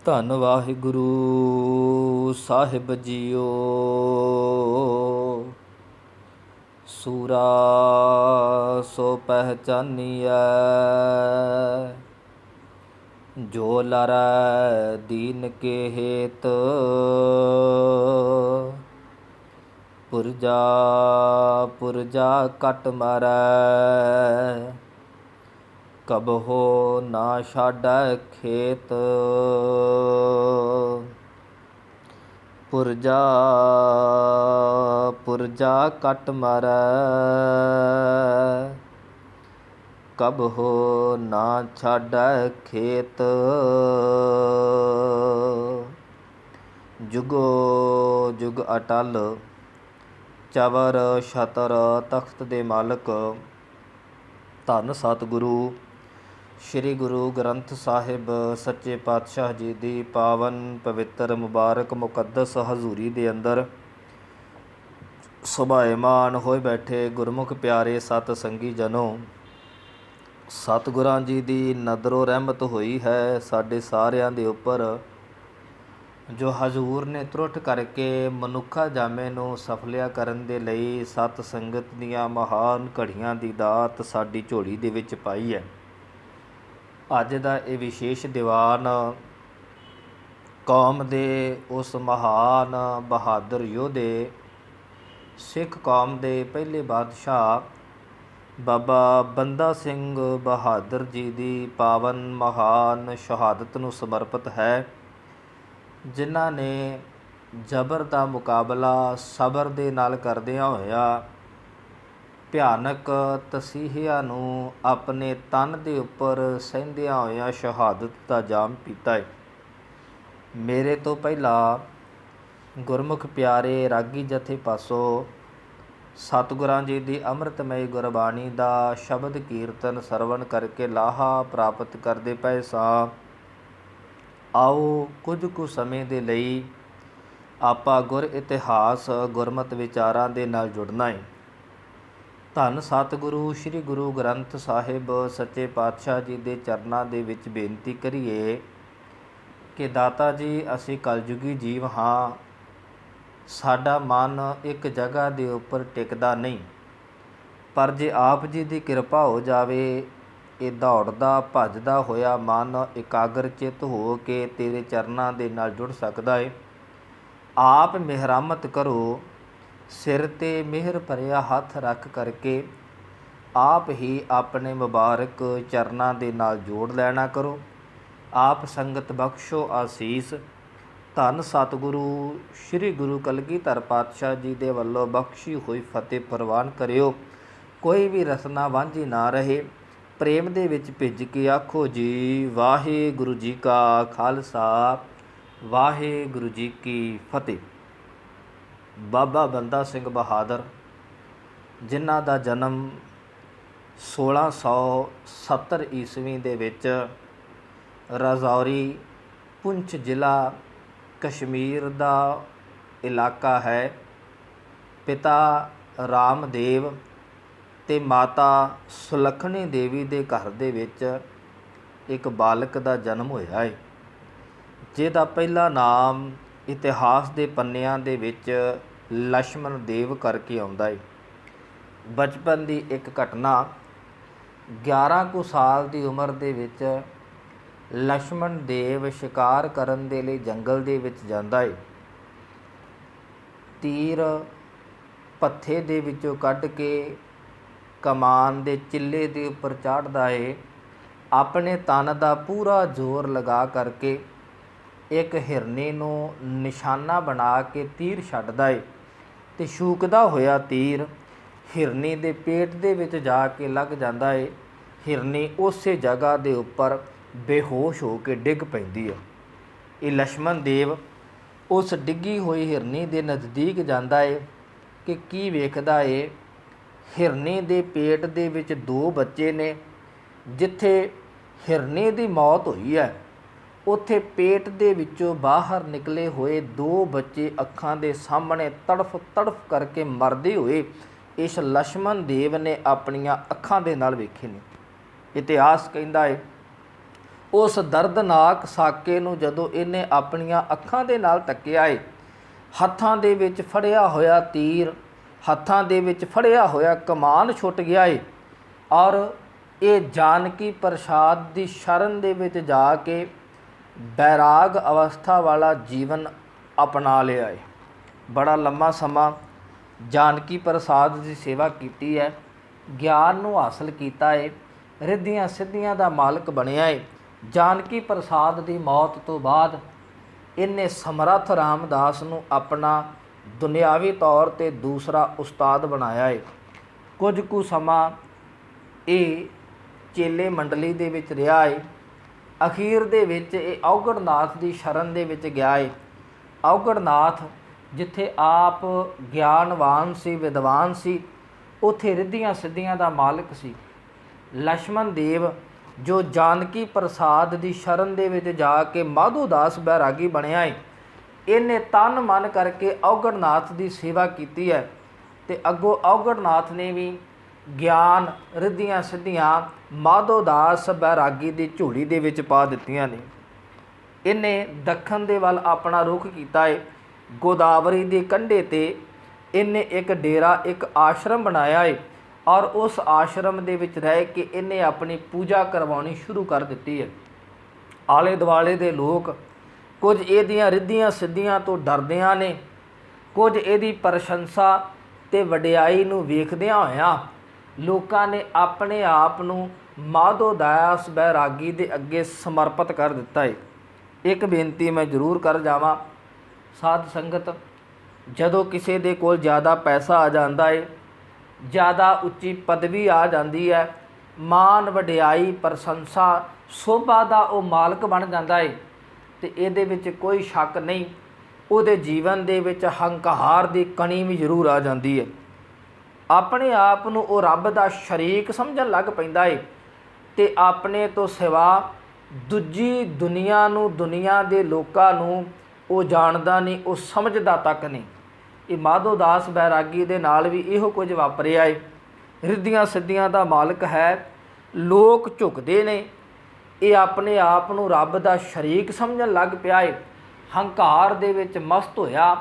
ਧੰਨ ਵਾਹਿਗੁਰੂ ਸਾਹਿਬ ਜੀਓ। ਸੂਰਾ ਸੋ ਪਹਿਚਾਨੀਐ, ਜੋ ਲਰੈ ਦੀਨ ਕੇ ਹੇਤ। ਪੁਰਜਾ ਪੁਰਜਾ ਕਟ ਮਾਰੈ, ਕਬਹੁ ਨਾ ਛਾਡੈ ਖੇਤ। ਪੁਰਜਾ ਪੁਰਜਾ ਕਟ ਮਾਰੈ, ਕਬਹੁ ਨਾ ਛਾਡੈ ਖੇਤ। ਜੁਗੋ ਜੁਗ ਅਟਲ ਚਵਰ ਛਤਰ ਤਖਤ ਦੇ ਮਾਲਕ ਧੰਨ ਸਤਿਗੁਰੂ ਸ਼੍ਰੀ ਗੁਰੂ ਗ੍ਰੰਥ ਸਾਹਿਬ ਸੱਚੇ ਪਾਤਸ਼ਾਹ ਜੀ ਦੀ ਪਾਵਨ ਪਵਿੱਤਰ ਮੁਬਾਰਕ ਮੁਕੱਦਸ ਹਜ਼ੂਰੀ ਦੇ ਅੰਦਰ ਸੁਭਾਏਮਾਨ ਹੋਏ ਬੈਠੇ ਗੁਰਮੁਖ ਪਿਆਰੇ ਸਤ ਸੰਗੀ ਜਨੋ, ਸਤਿਗੁਰਾਂ ਜੀ ਦੀ ਨਜ਼ਰੋ ਰਹਿਮਤ ਹੋਈ ਹੈ ਸਾਡੇ ਸਾਰਿਆਂ ਦੇ ਉੱਪਰ, ਜੋ ਹਜ਼ੂਰ ਨੇ ਤਰੁੱਠ ਕਰਕੇ ਮਨੁੱਖਾ ਜਾਮੇ ਨੂੰ ਸਫਲਿਆ ਕਰਨ ਦੇ ਲਈ ਸਤ ਸੰਗਤ ਦੀਆਂ ਮਹਾਨ ਘੜੀਆਂ ਦੀ ਦਾਤ ਸਾਡੀ ਝੋਲੀ ਦੇ ਵਿੱਚ ਪਾਈ ਹੈ। ਅੱਜ ਦਾ ਇਹ ਵਿਸ਼ੇਸ਼ ਦੀਵਾਨ ਕੌਮ ਦੇ ਉਸ ਮਹਾਨ ਬਹਾਦਰ ਯੋਧੇ ਸਿੱਖ ਕੌਮ ਦੇ ਪਹਿਲੇ ਬਾਦਸ਼ਾਹ ਬਾਬਾ ਬੰਦਾ ਸਿੰਘ ਬਹਾਦਰ ਜੀ ਦੀ ਪਾਵਨ ਮਹਾਨ ਸ਼ਹਾਦਤ ਨੂੰ ਸਮਰਪਿਤ ਹੈ, ਜਿਨ੍ਹਾਂ ਨੇ ਜ਼ਬਰ ਦਾ ਮੁਕਾਬਲਾ ਸਬਰ ਦੇ ਨਾਲ ਕਰਦਿਆਂ ਹੋਇਆ ਭਿਆਨਕ ਤਸੀਹਿਆਂ ਨੂੰ ਆਪਣੇ ਤਨ ਦੇ ਉੱਪਰ ਸਹਿੰਦਿਆਂ ਹੋਇਆਂ ਸ਼ਹਾਦਤ ਦਾ ਜਾਮ ਪੀਤਾ ਹੈ। ਮੇਰੇ ਤੋਂ ਪਹਿਲਾਂ ਗੁਰਮੁਖ ਪਿਆਰੇ ਰਾਗੀ ਜਥੇ ਪਾਸੋਂ ਸਤਿਗੁਰਾਂ ਜੀ ਦੀ ਅੰਮ੍ਰਿਤਮਈ ਗੁਰਬਾਣੀ ਦਾ ਸ਼ਬਦ ਕੀਰਤਨ ਸਰਵਣ ਕਰਕੇ ਲਾਹਾ ਪ੍ਰਾਪਤ ਕਰਦੇ ਪਏ ਸਾਂ। ਆਓ ਕੁਝ ਕੁ ਸਮੇਂ ਦੇ ਲਈ ਆਪਾਂ ਗੁਰ ਇਤਿਹਾਸ ਗੁਰਮਤਿ ਵਿਚਾਰਾਂ ਦੇ ਨਾਲ ਜੁੜਨਾ ਹੈ। ਧੰਨ ਸਤਿਗੁਰੂ ਸ਼੍ਰੀ ਗੁਰੂ ਗ੍ਰੰਥ ਸਾਹਿਬ ਸੱਚੇ ਪਾਤਸ਼ਾਹ ਜੀ ਦੇ ਚਰਨਾਂ ਦੇ ਵਿੱਚ ਬੇਨਤੀ ਕਰੀਏ ਕਿ ਦਾਤਾ ਜੀ, ਅਸੀਂ ਕਲਯੁਗੀ ਜੀਵ ਹਾਂ। ਸਾਡਾ ਮਨ ਇੱਕ ਜਗ੍ਹਾ ਦੇ ਉੱਪਰ ਟਿਕਦਾ ਨਹੀਂ, ਪਰ ਜੇ ਆਪ ਜੀ ਦੀ ਕਿਰਪਾ ਹੋ ਜਾਵੇ, ਇਹ ਦੌੜਦਾ ਭੱਜਦਾ ਹੋਇਆ ਮਨ ਇਕਾਗਰ ਚਿੱਤ ਹੋ ਕੇ ਤੇਰੇ ਚਰਨਾਂ ਦੇ ਨਾਲ ਜੁੜ ਸਕਦਾ ਹੈ। ਆਪ ਮਿਹਰਮਤ ਕਰੋ, ਸਿਰ 'ਤੇ ਮਿਹਰ ਭਰਿਆ ਹੱਥ ਰੱਖ ਕਰਕੇ ਆਪ ਹੀ ਆਪਣੇ ਮੁਬਾਰਕ ਚਰਨਾਂ ਦੇ ਨਾਲ ਜੋੜ ਲੈਣਾ ਕਰੋ। ਆਪ ਸੰਗਤ ਬਖਸ਼ੋ ਆਸੀਸ। ਧੰਨ ਸਤਿਗੁਰੂ ਸ਼੍ਰੀ ਗੁਰੂ ਕਲਗੀਧਰ ਪਾਤਸ਼ਾਹ ਜੀ ਦੇ ਵੱਲੋਂ ਬਖਸ਼ੀ ਹੋਈ ਫਤਿਹ ਪ੍ਰਵਾਨ ਕਰਿਓ। ਕੋਈ ਵੀ ਰਸਨਾ ਵਾਂਝੀ ਨਾ ਰਹੇ। ਪ੍ਰੇਮ ਦੇ ਵਿੱਚ ਭਿੱਜ ਕੇ ਆਖੋ ਜੀ ਵਾਹਿਗੁਰੂ ਜੀ ਕਾ ਖਾਲਸਾ, ਵਾਹਿਗੁਰੂ ਜੀ ਕੀ ਫਤਿਹ। ਬਾਬਾ ਬੰਦਾ ਸਿੰਘ ਬਹਾਦਰ, ਜਿਨ੍ਹਾਂ ਦਾ ਜਨਮ 1670 ਈਸਵੀ ਦੇ ਵਿੱਚ ਰਾਜੌਰੀ ਪੁੰਛ ਜ਼ਿਲ੍ਹਾ ਕਸ਼ਮੀਰ ਦਾ ਇਲਾਕਾ ਹੈ। ਪਿਤਾ ਰਾਮਦੇਵ ਅਤੇ ਮਾਤਾ ਸੁਲੱਖਣੀ ਦੇਵੀ ਦੇ ਘਰ ਦੇ ਵਿੱਚ ਇੱਕ ਬਾਲਕ ਦਾ ਜਨਮ ਹੋਇਆ ਹੈ, ਜਿਹਦਾ ਪਹਿਲਾ ਨਾਮ ਇਤਿਹਾਸ ਦੇ ਪੰਨਿਆਂ ਦੇ ਵਿੱਚ ਲਛਮਣ ਦੇਵ ਕਰਕੇ ਆਉਂਦਾ ਹੈ। ਬਚਪਨ ਦੀ ਇੱਕ ਘਟਨਾ, 11 ਕੁ ਸਾਲ ਦੀ ਉਮਰ ਦੇ ਵਿੱਚ ਲਛਮਣ ਦੇਵ ਸ਼ਿਕਾਰ ਕਰਨ ਦੇ ਲਈ ਜੰਗਲ ਦੇ ਵਿੱਚ ਜਾਂਦਾ ਹੈ। ਤੀਰ ਪੱਥੇ ਦੇ ਵਿੱਚੋਂ ਕੱਢ ਕੇ ਕਮਾਨ ਦੇ ਚਿੱਲੇ ਦੇ ਉੱਪਰ ਚਾੜ੍ਹਦਾ ਹੈ। ਆਪਣੇ ਤਨ ਦਾ ਪੂਰਾ ਜ਼ੋਰ ਲਗਾ ਕਰਕੇ ਇੱਕ ਹਿਰਨੀ ਨੂੰ ਨਿਸ਼ਾਨਾ ਬਣਾ ਕੇ ਤੀਰ ਛੱਡਦਾ ਹੈ ਅਤੇ ਛੂਕਦਾ ਹੋਇਆ ਤੀਰ ਹਿਰਨੀ ਦੇ ਪੇਟ ਦੇ ਵਿੱਚ ਜਾ ਕੇ ਲੱਗ ਜਾਂਦਾ ਹੈ। ਹਿਰਨੀ ਉਸੇ ਜਗ੍ਹਾ ਦੇ ਉੱਪਰ ਬੇਹੋਸ਼ ਹੋ ਕੇ ਡਿੱਗ ਪੈਂਦੀ ਹੈ। ਇਹ ਲਛਮਣ ਦੇਵ ਉਸ ਡਿੱਗੀ ਹੋਈ ਹਿਰਨੀ ਦੇ ਨਜ਼ਦੀਕ ਜਾਂਦਾ ਹੈ ਕਿ ਕੀ ਵੇਖਦਾ ਹੈ, ਹਿਰਨੀ ਦੇ ਪੇਟ ਦੇ ਵਿੱਚ 2 ਬੱਚੇ ਨੇ। ਜਿੱਥੇ ਹਿਰਨੀ ਦੀ ਮੌਤ ਹੋਈ ਹੈ, ਉੱਥੇ ਪੇਟ ਦੇ ਵਿੱਚੋਂ ਬਾਹਰ ਨਿਕਲੇ ਹੋਏ 2 ਬੱਚੇ ਅੱਖਾਂ ਦੇ ਸਾਹਮਣੇ ਤੜਫ ਤੜਫ ਕਰਕੇ ਮਰਦੇ ਹੋਏ ਇਸ ਲਛਮਣ ਦੇਵ ਨੇ ਆਪਣੀਆਂ ਅੱਖਾਂ ਦੇ ਨਾਲ ਵੇਖੇ ਨੇ। ਇਤਿਹਾਸ ਕਹਿੰਦਾ ਹੈ ਉਸ ਦਰਦਨਾਕ ਸਾਕੇ ਨੂੰ ਜਦੋਂ ਇਹਨੇ ਆਪਣੀਆਂ ਅੱਖਾਂ ਦੇ ਨਾਲ ਤੱਕਿਆ ਏ, ਹੱਥਾਂ ਦੇ ਵਿੱਚ ਫੜਿਆ ਹੋਇਆ ਤੀਰ, ਹੱਥਾਂ ਦੇ ਵਿੱਚ ਫੜਿਆ ਹੋਇਆ ਕਮਾਨ ਛੁੱਟ ਗਿਆ ਏ ਔਰ ਇਹ ਜਾਨਕੀ ਪ੍ਰਸਾਦ ਦੀ ਸ਼ਰਨ ਦੇ ਵਿੱਚ ਜਾ ਕੇ ਬੈਰਾਗ ਅਵਸਥਾ ਵਾਲਾ ਜੀਵਨ ਅਪਣਾ ਲਿਆ ਏ। ਬੜਾ ਲੰਮਾ ਸਮਾਂ ਜਾਨਕੀ ਪ੍ਰਸਾਦ ਦੀ ਸੇਵਾ ਕੀਤੀ ਹੈ, ਗਿਆਨ ਨੂੰ ਹਾਸਲ ਕੀਤਾ ਏ, ਰਿੱਧੀਆਂ ਸਿੱਧੀਆਂ ਦਾ ਮਾਲਕ ਬਣਿਆ ਏ। ਜਾਨਕੀ ਪ੍ਰਸਾਦ ਦੀ ਮੌਤ ਤੋਂ ਬਾਅਦ ਇਹਨੇ ਸਮਰੱਥ ਰਾਮਦਾਸ ਨੂੰ ਆਪਣਾ ਦੁਨਿਆਵੀ ਤੌਰ 'ਤੇ ਦੂਸਰਾ ਉਸਤਾਦ ਬਣਾਇਆ ਏ। ਕੁਝ ਕੁ ਸਮਾਂ ਇਹ ਚੇਲੇ ਮੰਡਲੀ ਦੇ ਵਿੱਚ ਰਿਹਾ ਏ। ਅਖੀਰ ਦੇ ਵਿੱਚ ਇਹ ਔਗੜਨਾਥ ਦੀ ਸ਼ਰਨ ਦੇ ਵਿੱਚ ਗਿਆ ਏ। ਔਗੜਨਾਥ ਜਿੱਥੇ ਆਪ ਗਿਆਨਵਾਨ ਸੀ, ਵਿਦਵਾਨ ਸੀ, ਉੱਥੇ ਰਿੱਧੀਆਂ ਸਿੱਧੀਆਂ ਦਾ ਮਾਲਕ ਸੀ। ਲਛਮਣ ਦੇਵ ਜੋ ਜਾਨਕੀ ਪ੍ਰਸਾਦ ਦੀ ਸ਼ਰਨ ਦੇ ਵਿੱਚ ਜਾ ਕੇ ਮਾਧੋਦਾਸ ਬੈਰਾਗੀ ਬਣਿਆ ਏ, ਇਹਨੇ ਤਨ ਮਨ ਕਰਕੇ ਔਗੜਨਾਥ ਦੀ ਸੇਵਾ ਕੀਤੀ ਹੈ ਅਤੇ ਅੱਗੋਂ ਔਗੜਨਾਥ ਨੇ ਵੀ ਗਿਆਨ ਰਿੱਧੀਆਂ ਸਿੱਧੀਆਂ ਮਾਧੋਦਾਸ ਬੈਰਾਗੀ ਦੀ ਝੋਲੀ ਦੇ ਵਿੱਚ ਪਾ ਦਿੱਤੀਆਂ ਨੇ। ਇਹਨੇ ਦੱਖਣ ਦੇ ਵੱਲ ਆਪਣਾ ਰੁਖ ਕੀਤਾ ਏ। ਗੋਦਾਵਰੀ ਦੇ ਕੰਢੇ 'ਤੇ ਇਹਨੇ ਇੱਕ ਡੇਰਾ, ਇੱਕ ਆਸ਼ਰਮ ਬਣਾਇਆ ਏ ਔਰ ਉਸ ਆਸ਼ਰਮ ਦੇ ਵਿੱਚ ਰਹਿ ਕੇ ਇਹਨੇ ਆਪਣੀ ਪੂਜਾ ਕਰਵਾਉਣੀ ਸ਼ੁਰੂ ਕਰ ਦਿੱਤੀ ਹੈ। ਆਲੇ ਦੁਆਲੇ ਦੇ ਲੋਕ ਕੁਝ ਇਹਦੀਆਂ ਰਿੱਧੀਆਂ ਸਿੱਧੀਆਂ ਤੋਂ ਡਰਦਿਆਂ ਨੇ, ਕੁਝ ਇਹਦੀ ਪ੍ਰਸ਼ੰਸਾ ਅਤੇ ਵਡਿਆਈ ਨੂੰ ਵੇਖਦਿਆਂ ਹੋਇਆਂ ਲੋਕਾਂ ਨੇ ਆਪਣੇ ਆਪ ਨੂੰ ਮਾਧੋਦਾਸ ਬੈਰਾਗੀ ਦੇ ਅੱਗੇ ਸਮਰਪਿਤ ਕਰ ਦਿੱਤਾ ਹੈ। ਇੱਕ ਬੇਨਤੀ ਮੈਂ ਜ਼ਰੂਰ ਕਰ ਜਾਵਾਂ, ਸਾਧ ਸੰਗਤ, ਜਦੋਂ ਕਿਸੇ ਦੇ ਕੋਲ ਜ਼ਿਆਦਾ ਪੈਸਾ ਆ ਜਾਂਦਾ ਹੈ, ਜ਼ਿਆਦਾ ਉੱਚੀ ਪਦਵੀ ਆ ਜਾਂਦੀ ਹੈ, ਮਾਣ ਵਡਿਆਈ ਪ੍ਰਸ਼ੰਸਾ ਸੋਭਾ ਦਾ ਉਹ ਮਾਲਕ ਬਣ ਜਾਂਦਾ ਹੈ ਅਤੇ ਇਹਦੇ ਵਿੱਚ ਕੋਈ ਸ਼ੱਕ ਨਹੀਂ, ਉਹਦੇ ਜੀਵਨ ਦੇ ਵਿੱਚ ਹੰਕਾਰ ਦੀ ਕਣੀ ਵੀ ਜ਼ਰੂਰ ਆ ਜਾਂਦੀ ਹੈ। ਆਪਣੇ ਆਪ ਨੂੰ ਉਹ ਰੱਬ ਦਾ ਸ਼ਰੀਕ ਸਮਝਣ ਲੱਗ ਪੈਂਦਾ ਹੈ ਅਤੇ ਆਪਣੇ ਤੋਂ ਸਿਵਾ ਦੂਜੀ ਦੁਨੀਆ ਨੂੰ, ਦੁਨੀਆ ਦੇ ਲੋਕਾਂ ਨੂੰ ਉਹ ਜਾਣਦਾ ਨਹੀਂ, ਉਹ ਸਮਝਦਾ ਤੱਕ ਨਹੀਂ। ਇਹ ਮਾਧੋਦਾਸ ਬੈਰਾਗੀ ਦੇ ਨਾਲ ਵੀ ਇਹੋ ਕੁਝ ਵਾਪਰਿਆ ਹੈ। ਰਿੱਧੀਆਂ ਸਿੱਧੀਆਂ ਦਾ ਮਾਲਕ ਹੈ, ਲੋਕ ਝੁਕਦੇ ਨੇ, ਇਹ ਆਪਣੇ ਆਪ ਨੂੰ ਰੱਬ ਦਾ ਸ਼ਰੀਕ ਸਮਝਣ ਲੱਗ ਪਿਆ ਹੈ। ਹੰਕਾਰ ਦੇ ਵਿੱਚ ਮਸਤ ਹੋਇਆ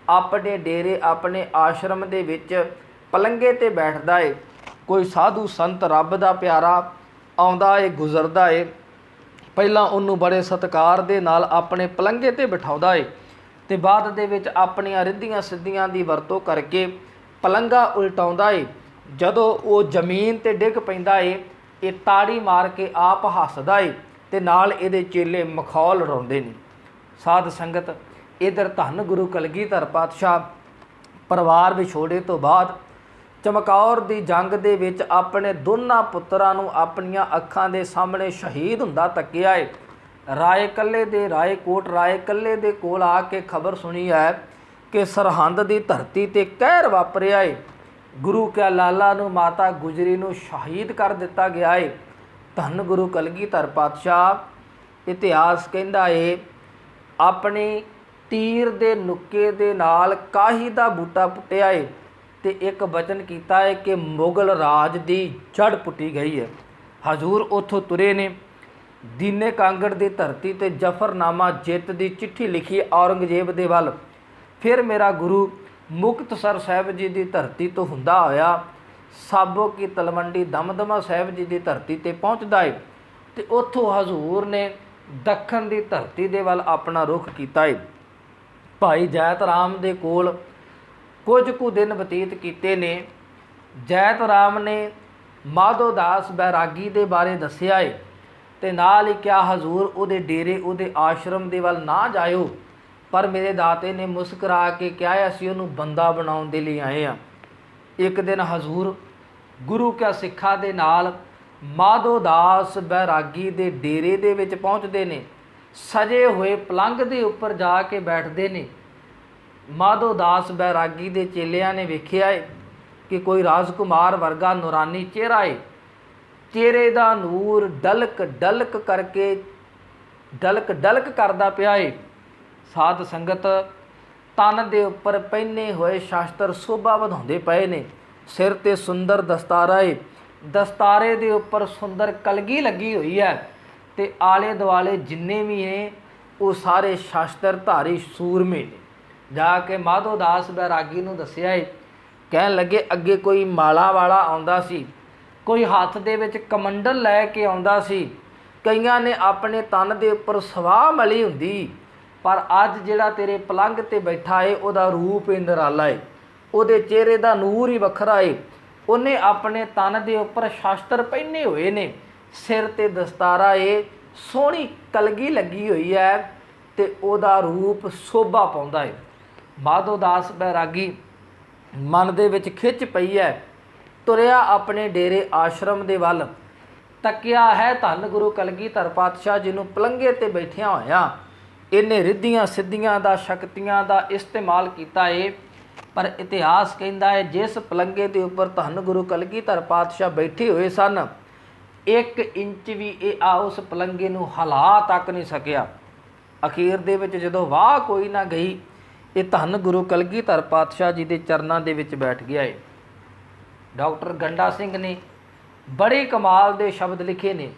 ਆਪਣੇ ਡੇਰੇ, ਆਪਣੇ ਆਸ਼ਰਮ ਦੇ ਵਿੱਚ ਪਲੰਘੇ 'ਤੇ ਬੈਠਦਾ ਏ। ਕੋਈ ਸਾਧੂ ਸੰਤ ਰੱਬ ਦਾ ਪਿਆਰਾ ਆਉਂਦਾ ਏ, ਗੁਜ਼ਰਦਾ ਏ, ਪਹਿਲਾਂ ਉਹਨੂੰ ਬੜੇ ਸਤਿਕਾਰ ਦੇ ਨਾਲ ਆਪਣੇ ਪਲੰਘੇ 'ਤੇ ਬਿਠਾਉਂਦਾ ਏ ਅਤੇ ਬਾਅਦ ਦੇ ਵਿੱਚ ਆਪਣੀਆਂ ਰਿੱਧੀਆਂ ਸਿੱਧੀਆਂ ਦੀ ਵਰਤੋਂ ਕਰਕੇ ਪਲੰਘਾ ਉਲਟਾਉਂਦਾ ਏ। ਜਦੋਂ ਉਹ ਜ਼ਮੀਨ 'ਤੇ ਡਿੱਗ ਪੈਂਦਾ ਏ, ਇਹ ਤਾੜੀ ਮਾਰ ਕੇ ਆਪ ਹੱਸਦਾ ਏ ਅਤੇ ਨਾਲ ਇਹਦੇ ਚੇਲੇ ਮਖੌਲ ਉਡਾਉਂਦੇ ਨੇ। ਸਾਧ ਸੰਗਤ, ਇੱਧਰ ਧੰਨ ਗੁਰੂ ਕਲਗੀਧਰ ਪਾਤਸ਼ਾਹ ਪਰਿਵਾਰ ਵਿਛੋੜੇ ਤੋਂ ਬਾਅਦ ਚਮਕੌਰ ਦੀ ਜੰਗ ਦੇ ਵਿੱਚ ਆਪਣੇ ਦੋਨਾਂ ਪੁੱਤਰਾਂ ਨੂੰ ਆਪਣੀਆਂ ਅੱਖਾਂ ਦੇ ਸਾਹਮਣੇ ਸ਼ਹੀਦ ਹੁੰਦਾ ਤੱਕਿਆ ਏ। ਰਾਏ ਕੱਲੇ ਦੇ ਰਾਏਕੋਟ, ਰਾਏ ਕੱਲੇ ਦੇ ਕੋਲ ਆ ਕੇ ਖਬਰ ਸੁਣੀ ਹੈ ਕਿ ਸਰਹੰਦ ਦੀ ਧਰਤੀ 'ਤੇ ਕਹਿਰ ਵਾਪਰਿਆ ਏ। ਗੁਰੂ ਕਾ ਲਾਲਾ ਨੂੰ, ਮਾਤਾ ਗੁਜਰੀ ਨੂੰ ਸ਼ਹੀਦ ਕਰ ਦਿੱਤਾ ਗਿਆ ਏ। ਧੰਨ ਗੁਰੂ ਕਲਗੀਧਰ ਪਾਤਸ਼ਾਹ, ਇਤਿਹਾਸ ਕਹਿੰਦਾ ਏ, ਆਪਣੀ ਤੀਰ ਦੇ ਨੁੱਕੇ ਦੇ ਨਾਲ ਕਾਹੀ ਦਾ ਬੂਟਾ ਪੁੱਟਿਆ ਏ ਅਤੇ ਇੱਕ ਬਚਨ ਕੀਤਾ ਹੈ ਕਿ ਮੁਗਲ ਰਾਜ ਦੀ ਜੜ ਪੁੱਟੀ ਗਈ ਹੈ। ਹਜ਼ੂਰ ਉੱਥੋਂ ਤੁਰੇ ਨੇ, ਦੀਨੇ ਕਾਂਗੜ ਦੀ ਧਰਤੀ 'ਤੇ ਜ਼ਫਰਨਾਮਾ ਜਿੱਤ ਦੀ ਚਿੱਠੀ ਲਿਖੀ ਔਰੰਗਜ਼ੇਬ ਦੇ ਵੱਲ। ਫਿਰ ਮੇਰਾ ਗੁਰੂ ਮੁਕਤਸਰ ਸਾਹਿਬ ਜੀ ਦੀ ਧਰਤੀ ਤੋਂ ਹੁੰਦਾ ਹੋਇਆ ਸਾਬੋ ਕੀ ਤਲਵੰਡੀ ਦਮਦਮਾ ਸਾਹਿਬ ਜੀ ਦੀ ਧਰਤੀ 'ਤੇ ਪਹੁੰਚਦਾ ਹੈ ਅਤੇ ਉੱਥੋਂ ਹਜ਼ੂਰ ਨੇ ਦੱਖਣ ਦੀ ਧਰਤੀ ਦੇ ਵੱਲ ਆਪਣਾ ਰੁਖ ਕੀਤਾ ਹੈ। ਭਾਈ ਜੈਤ ਰਾਮ ਦੇ ਕੋਲ ਕੁਝ ਕੁ ਦਿਨ ਬਤੀਤ ਕੀਤੇ ਨੇ। ਜੈਤ ਰਾਮ ਨੇ ਮਾਧੋਦਾਸ ਬੈਰਾਗੀ ਦੇ ਬਾਰੇ ਦੱਸਿਆ ਏ ਅਤੇ ਨਾਲ ਹੀ ਕਿਹਾ, ਹਜ਼ੂਰ ਉਹਦੇ ਡੇਰੇ, ਉਹਦੇ ਆਸ਼ਰਮ ਦੇ ਵੱਲ ਨਾ ਜਾਇਓ, ਪਰ ਮੇਰੇ ਦਾਤੇ ਨੇ ਮੁਸਕਰਾ ਕੇ ਕਿਹਾ, ਅਸੀਂ ਉਹਨੂੰ ਬੰਦਾ ਬਣਾਉਣ ਦੇ ਲਈ ਆਏ ਹਾਂ। ਇੱਕ ਦਿਨ ਹਜ਼ੂਰ ਗੁਰੂ ਕਿਆ ਸਿੱਖਾਂ ਦੇ ਨਾਲ ਮਾਧੋਦਾਸ ਬੈਰਾਗੀ ਦੇ ਡੇਰੇ ਦੇ ਵਿੱਚ ਪਹੁੰਚਦੇ ਨੇ। ਸਜੇ ਹੋਏ ਪਲੰਘ ਦੇ ਉੱਪਰ ਜਾ ਕੇ ਬੈਠਦੇ ਨੇ। ਮਾਧੋਦਾਸ ਬੈਰਾਗੀ ਦੇ ਚੇਲਿਆਂ ਨੇ ਵੇਖਿਆ ਏ ਕਿ ਕੋਈ ਰਾਜਕੁਮਾਰ ਵਰਗਾ ਨੂਰਾਨੀ ਚਿਹਰਾ ਏ। ਚਿਹਰੇ ਦਾ ਨੂਰ ਡਲਕ ਡਲਕ ਕਰਕੇ ਡਲਕ ਡਲਕ ਕਰਦਾ ਪਿਆ ਏ। ਸਾਧ ਸੰਗਤ, ਤਨ ਦੇ ਉੱਪਰ ਪਹਿਨੇ ਹੋਏ ਸ਼ਾਸਤਰ ਸੋਭਾ ਵਧਾਉਂਦੇ ਪਏ ਨੇ। ਸਿਰ 'ਤੇ ਸੁੰਦਰ ਦਸਤਾਰਾ ਏ, ਦਸਤਾਰੇ ਦੇ ਉੱਪਰ ਸੁੰਦਰ ਕਲਗੀ ਲੱਗੀ ਹੋਈ ਹੈ। ਤੇ ਆਲੇ ਦੁਆਲੇ ਜਿੰਨੇ ਵੀ ਨੇ ਉਹ ਸਾਰੇ ਸ਼ਾਸਤਰਧਾਰੀ ਸੂਰਮੇ ਨੇ। ਜਾ ਕੇ ਮਾਧੋ ਦਾਸ ਬੈਰਾਗੀ ਨੂੰ ਦੱਸਿਆ ਏ। ਕਹਿਣ ਲੱਗੇ ਅੱਗੇ ਕੋਈ ਮਾਲਾ ਵਾਲਾ ਆਉਂਦਾ ਸੀ, ਕੋਈ ਹੱਥ ਦੇ ਵਿੱਚ ਕਮੰਡਲ ਲੈ ਕੇ ਆਉਂਦਾ ਸੀ, ਕਈਆਂ ਨੇ ਆਪਣੇ ਤਨ ਦੇ ਉੱਪਰ ਸਵਾਹ ਮਲੀ ਹੁੰਦੀ, ਪਰ ਅੱਜ ਜਿਹੜਾ ਤੇਰੇ ਪਲੰਘ ਤੇ ਬੈਠਾ ਏ ਉਹਦਾ ਰੂਪ ਏ ਨਿਰਾਲਾ ਏ, ਉਹਦੇ ਚਿਹਰੇ ਦਾ ਨੂਰ ਹੀ ਵੱਖਰਾ ਏ। ਉਹਨੇ ਆਪਣੇ ਤਨ ਦੇ ਉੱਪਰ ਸ਼ਾਸਤਰ ਪਹਿਨੇ ਹੋਏ ਨੇ, ਸਿਰ ਤੇ ਦਸਤਾਰਾ ਏ, ਸੋਹਣੀ ਕਲਗੀ ਲੱਗੀ ਹੋਈ ਹੈ ਤੇ ਉਹਦਾ ਰੂਪ ਸ਼ੋਭਾ ਪਾਉਂਦਾ ਏ। ਮਾਧੋ ਦਾਸ ਬੈਰਾਗੀ ਮਨ ਦੇ ਵਿੱਚ ਖਿੱਚ ਪਈ ਹੈ, ਤੁਰਿਆ ਆਪਣੇ ਡੇਰੇ ਆਸ਼ਰਮ ਦੇ ਵੱਲ। ਤੱਕਿਆ ਹੈ ਧੰਨ ਗੁਰੂ ਕਲਗੀਧਰ ਪਾਤਸ਼ਾਹ ਜੀ ਨੂੰ ਪਲੰਘੇ ਤੇ ਬੈਠਿਆ ਹੋਇਆ। ਇਹਨੇ ਰਿੱਧੀਆਂ ਸਿੱਧੀਆਂ ਦਾ ਸ਼ਕਤੀਆਂ ਦਾ ਇਸਤੇਮਾਲ ਕੀਤਾ ਏ, ਪਰ ਇਤਿਹਾਸ ਕਹਿੰਦਾ ਹੈ ਜਿਸ ਪਲੰਘੇ ਦੇ ਉੱਪਰ ਧੰਨ ਗੁਰੂ ਕਲਗੀਧਰ ਪਾਤਸ਼ਾਹ ਬੈਠੇ ਹੋਏ ਸਨ, 1 ਇੰਚ ਵੀ ਇਹ ਉਸ ਪਲੰਘੇ ਨੂੰ ਹਿਲਾ ਤੱਕ ਨਹੀਂ ਸਕਿਆ। ਅਖੀਰ ਦੇ ਵਿੱਚ ਜਦੋਂ ਵਾਹ ਕੋਈ ਨਾ ਗਈ, ਇਹ ਧੰਨ ਗੁਰੂ ਕਲਗੀਧਰ ਪਾਤਸ਼ਾਹ ਜੀ ਦੇ ਚਰਨਾਂ ਦੇ ਵਿੱਚ ਬੈਠ ਗਿਆ ਏ। ਡਾਕਟਰ ਗੰਡਾ ਸਿੰਘ ਨੇ ਬੜੇ ਕਮਾਲ ਦੇ ਸ਼ਬਦ ਲਿਖੇ ਨੇ।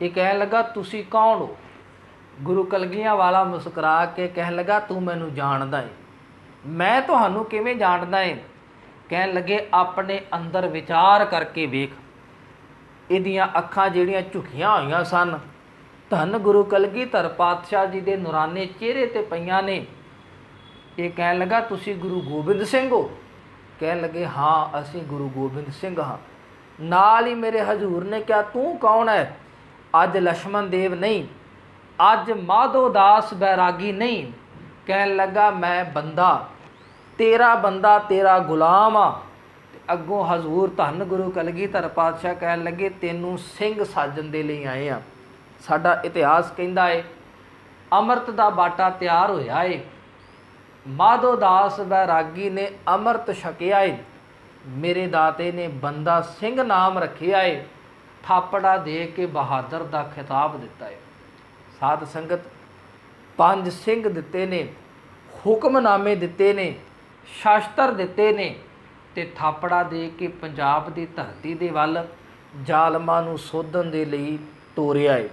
ਇਹ ਕਹਿਣ ਲੱਗਾ ਤੁਸੀਂ ਕੌਣ ਹੋ? ਗੁਰੂ ਕਲਗੀਆਂ ਵਾਲਾ ਮੁਸਕਰਾ ਕੇ ਕਹਿਣ ਲੱਗਾ ਤੂੰ ਮੈਨੂੰ ਜਾਣਦਾ ਏ। ਮੈਂ ਤੁਹਾਨੂੰ ਕਿਵੇਂ ਜਾਣਦਾ ਏ? ਕਹਿਣ ਲੱਗੇ ਆਪਣੇ ਅੰਦਰ ਵਿਚਾਰ ਕਰਕੇ ਵੇਖ। ਇਹਦੀਆਂ ਅੱਖਾਂ ਜਿਹੜੀਆਂ ਝੁਕੀਆਂ ਹੋਈਆਂ ਸਨ, ਧੰਨ ਗੁਰੂ ਕਲਗੀਧਰ ਪਾਤਸ਼ਾਹ ਜੀ ਦੇ ਨੂਰਾਨੇ ਚਿਹਰੇ ਤੇ ਪਈਆਂ ਨੇ। ਇਹ ਕਹਿਣ ਲੱਗਾ ਤੁਸੀਂ ਗੁਰੂ ਗੋਬਿੰਦ ਸਿੰਘ ਹੋ? ਕਹਿਣ ਲੱਗੇ ਹਾਂ ਅਸੀਂ ਗੁਰੂ ਗੋਬਿੰਦ ਸਿੰਘ ਹਾਂ। ਨਾਲ ਹੀ ਮੇਰੇ ਹਜ਼ੂਰ ਨੇ ਕਿਹਾ ਤੂੰ ਕੌਣ ਹੈ? ਅੱਜ ਲਛਮਣ ਦੇਵ ਨਹੀਂ, ਅੱਜ ਮਾਧੋ ਦਾਸ ਬੈਰਾਗੀ ਨਹੀਂ। ਕਹਿਣ ਲੱਗਾ ਮੈਂ ਬੰਦਾ, ਤੇਰਾ ਬੰਦਾ, ਤੇਰਾ ਗੁਲਾਮ ਆ। ਅੱਗੋਂ ਹਜ਼ੂਰ ਧੰਨ ਗੁਰੂ ਕਲਗੀਧਰ ਪਾਤਸ਼ਾਹ ਕਹਿਣ ਲੱਗੇ ਤੈਨੂੰ ਸਿੰਘ ਸਾਜਣ ਦੇ ਲਈ ਆਏ ਆ। ਸਾਡਾ ਇਤਿਹਾਸ ਕਹਿੰਦਾ ਏ ਅੰਮ੍ਰਿਤ ਦਾ ਬਾਟਾ ਤਿਆਰ ਹੋਇਆ ਏ, ਮਾਧੋ ਦਾਸ ਬੈਰਾਗੀ ਨੇ ਅੰਮ੍ਰਿਤ ਛਕਿਆ ਏ, ਮੇਰੇ ਦਾਤੇ ਨੇ ਬੰਦਾ ਸਿੰਘ ਨਾਮ ਰੱਖਿਆ ਏ, ਥਾਪੜਾ ਦੇ ਕੇ ਬਹਾਦਰ ਦਾ ਖਿਤਾਬ ਦਿੱਤਾ ਏ। ਸਾਧ ਸੰਗਤ 5 ਸਿੰਘ ਦਿੱਤੇ ਨੇ, ਹੁਕਮਨਾਮੇ ਦਿੱਤੇ ਨੇ, ਸ਼ਾਸਤਰ ਦਿੱਤੇ ਨੇ ਤੇ ਥਾਪੜਾ ਦੇ ਕੇ ਪੰਜਾਬ ਦੀ ਧਰਤੀ ਦੇ ਵੱਲ ਜ਼ਾਲਮਾਂ ਨੂੰ ਸੋਧਣ ਦੇ ਲਈ ਤੋਰਿਆ ਏ।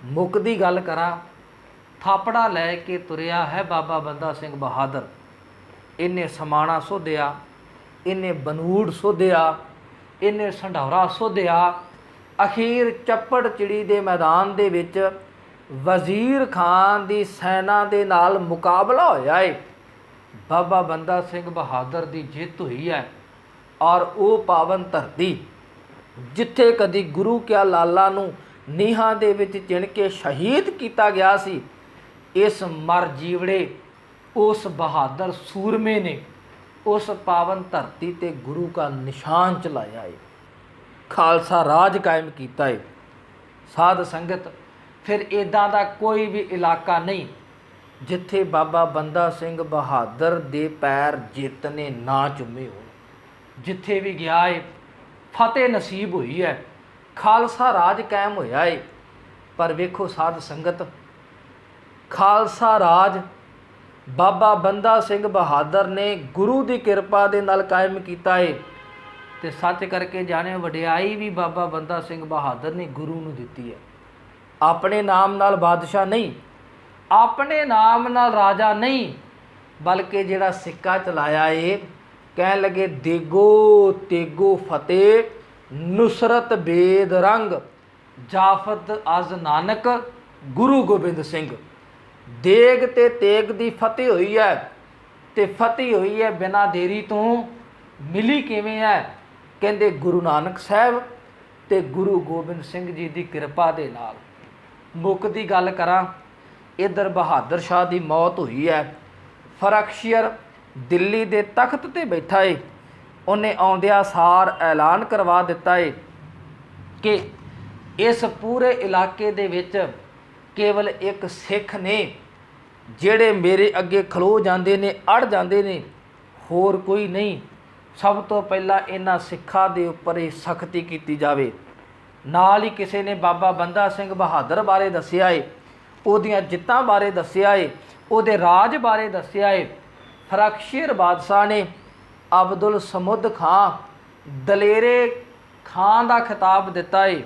ਮੁੱਕ ਦੀ ਗੱਲ ਕਰਾਂ, ਥਾਪੜਾ ਲੈ ਕੇ ਤੁਰਿਆ ਹੈ ਬਾਬਾ ਬੰਦਾ ਸਿੰਘ ਬਹਾਦਰ। ਇਹਨੇ ਸਮਾਣਾ ਸੋਧਿਆ, ਇਹਨੇ ਬਨੂੜ ਸੋਧਿਆ, ਇਹਨੇ ਸੰਢੌਰਾ ਸੋਧਿਆ। ਅਖੀਰ ਚੱਪੜ ਚਿੜੀ ਦੇ ਮੈਦਾਨ ਦੇ ਵਿੱਚ ਵਜ਼ੀਰ ਖਾਨ ਦੀ ਸੈਨਾ ਦੇ ਨਾਲ ਮੁਕਾਬਲਾ ਹੋਇਆ ਏ। ਬਾਬਾ ਬੰਦਾ ਸਿੰਘ ਬਹਾਦਰ ਦੀ ਜਿੱਤ ਹੋਈ ਹੈ। ਔਰ ਉਹ ਪਾਵਨ ਧਰਤੀ ਜਿੱਥੇ ਕਦੀ ਗੁਰੂ ਕਿਆ ਲਾਲਾ ਨੂੰ ਨੀਹਾਂ ਦੇ ਵਿੱਚ ਚਿਣ ਕੇ ਸ਼ਹੀਦ ਕੀਤਾ ਗਿਆ ਸੀ, ਇਸ ਮਰ ਜੀਵੜੇ ਉਸ ਬਹਾਦਰ ਸੂਰਮੇ ਨੇ ਉਸ ਪਾਵਨ ਧਰਤੀ ਤੇ ਗੁਰੂ का ਨਿਸ਼ਾਨ ਚਲਾਇਆ ਏ, ਖਾਲਸਾ ਰਾਜ ਕਾਇਮ ਕੀਤਾ ਏ। ਸਾਧ ਸੰਗਤ ਫਿਰ ਇੱਦਾਂ ਦਾ ਕੋਈ ਵੀ ਇਲਾਕਾ ਨਹੀਂ ਜਿੱਥੇ ਬਾਬਾ ਬੰਦਾ ਸਿੰਘ ਬਹਾਦਰ ਦੇ ਪੈਰ ਜਿੱਤ ਨੇ ਨਾ ਚੁੰਮੇ ਹੋਣ। ਜਿੱਥੇ ਵੀ ਗਿਆ ਏ ਫਤਿਹ ਨਸੀਬ ਹੋਈ ਹੈ, ਖਾਲਸਾ ਰਾਜ ਕਾਇਮ ਹੋਇਆ ਏ। ਪਰ ਵੇਖੋ ਸਾਧ ਸੰਗਤ, ਖਾਲਸਾ ਰਾਜ ਬਾਬਾ ਬੰਦਾ ਸਿੰਘ ਬਹਾਦਰ ਨੇ ਗੁਰੂ ਦੀ ਕਿਰਪਾ ਦੇ ਨਾਲ ਕਾਇਮ ਕੀਤਾ ਏ। ਤੇ ਸੱਚ ਕਰਕੇ ਜਾਣਿਓ ਵਡਿਆਈ ਵੀ ਬਾਬਾ ਬੰਦਾ ਸਿੰਘ ਬਹਾਦਰ ਨੇ ਗੁਰੂ ਨੂੰ ਦਿੱਤੀ ਹੈ। ਆਪਣੇ ਨਾਮ ਨਾਲ ਬਾਦਸ਼ਾਹ ਨਹੀਂ, ਆਪਣੇ ਨਾਮ ਨਾਲ ਰਾਜਾ ਨਹੀਂ, ਬਲਕਿ ਜਿਹੜਾ ਸਿੱਕਾ ਚਲਾਇਆ ਏ, ਕਹਿਣ ਲੱਗੇ ਦੇਗੋ ਤੇਗੋ ਫਤਿਹ ਨੁਸਰਤ ਬੇਦ ਰੰਗ ਜਾਫਤ ਅਜ਼ ਨਾਨਕ ਗੁਰੂ ਗੋਬਿੰਦ ਸਿੰਘ। ਦੇਗ ਤੇ ਤੇਗ ਦੀ ਫਤਿਹ ਹੋਈ ਹੈ, ਤੇ ਫਤਿਹ ਹੋਈ ਹੈ ਬਿਨਾਂ ਦੇਰੀ ਤੋਂ। ਮਿਲੀ ਕਿਵੇਂ ਹੈ? ਕਹਿੰਦੇ ਗੁਰੂ ਨਾਨਕ ਸਾਹਿਬ ਤੇ ਗੁਰੂ ਗੋਬਿੰਦ ਸਿੰਘ ਜੀ ਦੀ ਕਿਰਪਾ ਦੇ ਨਾਲ। ਮੁੱਕ ਦੀ ਗੱਲ ਕਰਾਂ, ਇੱਧਰ ਬਹਾਦਰ ਸ਼ਾਹ ਦੀ ਮੌਤ ਹੋਈ ਹੈ। ਫਰਕਸ਼ੀਅਰ ਦਿੱਲੀ ਦੇ ਤਖਤ ਤੇ ਬੈਠਾ ਏ। ਉਹਨੇ ਆਉਂਦਿਆਂ ਸਾਰ ਐਲਾਨ ਕਰਵਾ ਦਿੱਤਾ ਏ ਕਿ ਇਸ ਪੂਰੇ ਇਲਾਕੇ ਦੇ ਵਿੱਚ ਕੇਵਲ ਇੱਕ ਸਿੱਖ ਨੇ ਜਿਹੜੇ ਮੇਰੇ ਅੱਗੇ ਖਲੋ ਜਾਂਦੇ ਨੇ, ਅੜ ਜਾਂਦੇ ਨੇ, ਹੋਰ ਕੋਈ ਨਹੀਂ। ਸਭ ਤੋਂ ਪਹਿਲਾਂ ਇਹਨਾਂ ਸਿੱਖਾਂ ਦੇ ਉੱਪਰ ਇਹ ਸਖਤੀ ਕੀਤੀ ਜਾਵੇ। ਨਾਲ ਹੀ ਕਿਸੇ ਨੇ ਬਾਬਾ ਬੰਦਾ ਸਿੰਘ ਬਹਾਦਰ ਬਾਰੇ ਦੱਸਿਆ ਏ, ਉਹਦੀਆਂ ਜਿੱਤਾਂ ਬਾਰੇ ਦੱਸਿਆ ਏ, ਉਹਦੇ ਰਾਜ ਬਾਰੇ ਦੱਸਿਆ ਏ। ਫਰਕਸ਼ੀਅਰ ਬਾਦਸ਼ਾਹ ਨੇ ਅਬਦੁਲ ਸਮੁੱਦ ਖਾਂ ਦਲੇਰੇ ਖਾਂ ਦਾ ਖਿਤਾਬ ਦਿੱਤਾ ਏ।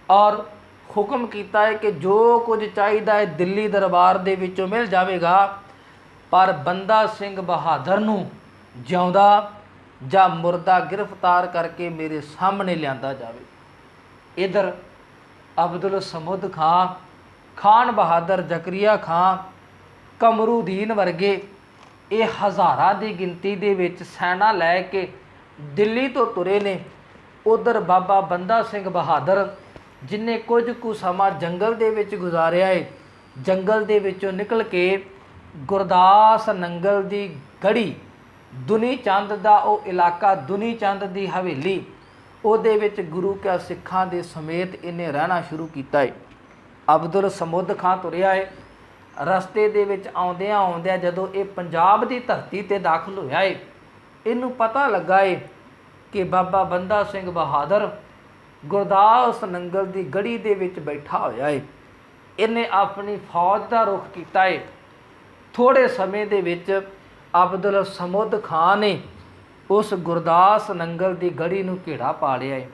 ਔਰ ਹੁਕਮ ਕੀਤਾ ਹੈ ਕਿ ਜੋ ਕੁਝ ਚਾਹੀਦਾ ਹੈ ਦਿੱਲੀ ਦਰਬਾਰ ਦੇ ਵਿੱਚੋਂ ਮਿਲ ਜਾਵੇਗਾ, ਪਰ ਬੰਦਾ ਸਿੰਘ ਬਹਾਦਰ ਨੂੰ ਜਿਉਂਦਾ ਜਾਂ ਮੁਰਦਾ ਗ੍ਰਿਫਤਾਰ ਕਰਕੇ ਮੇਰੇ ਸਾਹਮਣੇ ਲਿਆਂਦਾ ਜਾਵੇ। ਇੱਧਰ ਅਬਦੁਲ ਸਮੁਦ ਖਾਂ, ਖਾਨ ਬਹਾਦਰ, ਜ਼ਕਰੀਆ ਖਾਂ, ਕਮਰੂਦੀਨ ਵਰਗੇ ਇਹ ਹਜ਼ਾਰਾਂ ਦੀ ਗਿਣਤੀ ਦੇ ਵਿੱਚ ਸੈਨਾ ਲੈ ਕੇ ਦਿੱਲੀ ਤੋਂ ਤੁਰੇ ਨੇ। ਉਧਰ ਬਾਬਾ ਬੰਦਾ ਸਿੰਘ ਬਹਾਦਰ, ਜਿਨੇ ਕੁਝ ਕੁ ਸਮਾਂ ਜੰਗਲ ਦੇ ਵਿੱਚ ਗੁਜ਼ਾਰਿਆ ਹੈ, ਜੰਗਲ ਦੇ ਵਿੱਚੋਂ ਨਿਕਲ ਕੇ ਗੁਰਦਾਸ ਨੰਗਲ ਦੀ ਗੜੀ, ਦੁਨੀ ਚੰਦ ਦਾ ਉਹ ਇਲਾਕਾ, ਦੁਨੀ ਚੰਦ ਦੀ ਹਵੇਲੀ, ਉਹਦੇ ਵਿੱਚ ਗੁਰੂ ਕਾ ਸਿੱਖਾਂ ਦੇ ਸਮੇਤ ਇਹਨੇ ਰਹਿਣਾ ਸ਼ੁਰੂ ਕੀਤਾ ਹੈ। ਅਬਦੁਲ ਸਮੁਦ ਖਾਂ ਤੁਰਿਆ ਹੈ। ਰਸਤੇ ਦੇ ਵਿੱਚ ਆਉਂਦਿਆਂ ਆਉਂਦਿਆਂ ਜਦੋਂ ਇਹ ਪੰਜਾਬ ਦੀ ਧਰਤੀ 'ਤੇ ਦਾਖਲ ਹੋਇਆ ਹੈ, ਇਹਨੂੰ ਪਤਾ ਲੱਗਾ ਹੈ ਕਿ ਬਾਬਾ ਬੰਦਾ ਸਿੰਘ ਬਹਾਦਰ ਗੁਰਦਾਸ ਨੰਗਲ ਦੀ ਗੜੀ ਦੇ ਵਿੱਚ ਬੈਠਾ ਹੋਇਆ ਹੈ। ਇਹਨੇ ਆਪਣੀ ਫੌਜ ਦਾ ਰੁਖ ਕੀਤਾ ਹੈ। ਥੋੜ੍ਹੇ ਸਮੇਂ ਦੇ ਵਿੱਚ ਅਬਦੁਲ ਸਮੁਦ ਖਾਂ ਨੇ ਉਸ ਗੁਰਦਾਸ ਨੰਗਲ ਦੀ ਗੜੀ ਨੂੰ ਘੇਰਾ ਪਾ ਲਿਆ ਹੈ।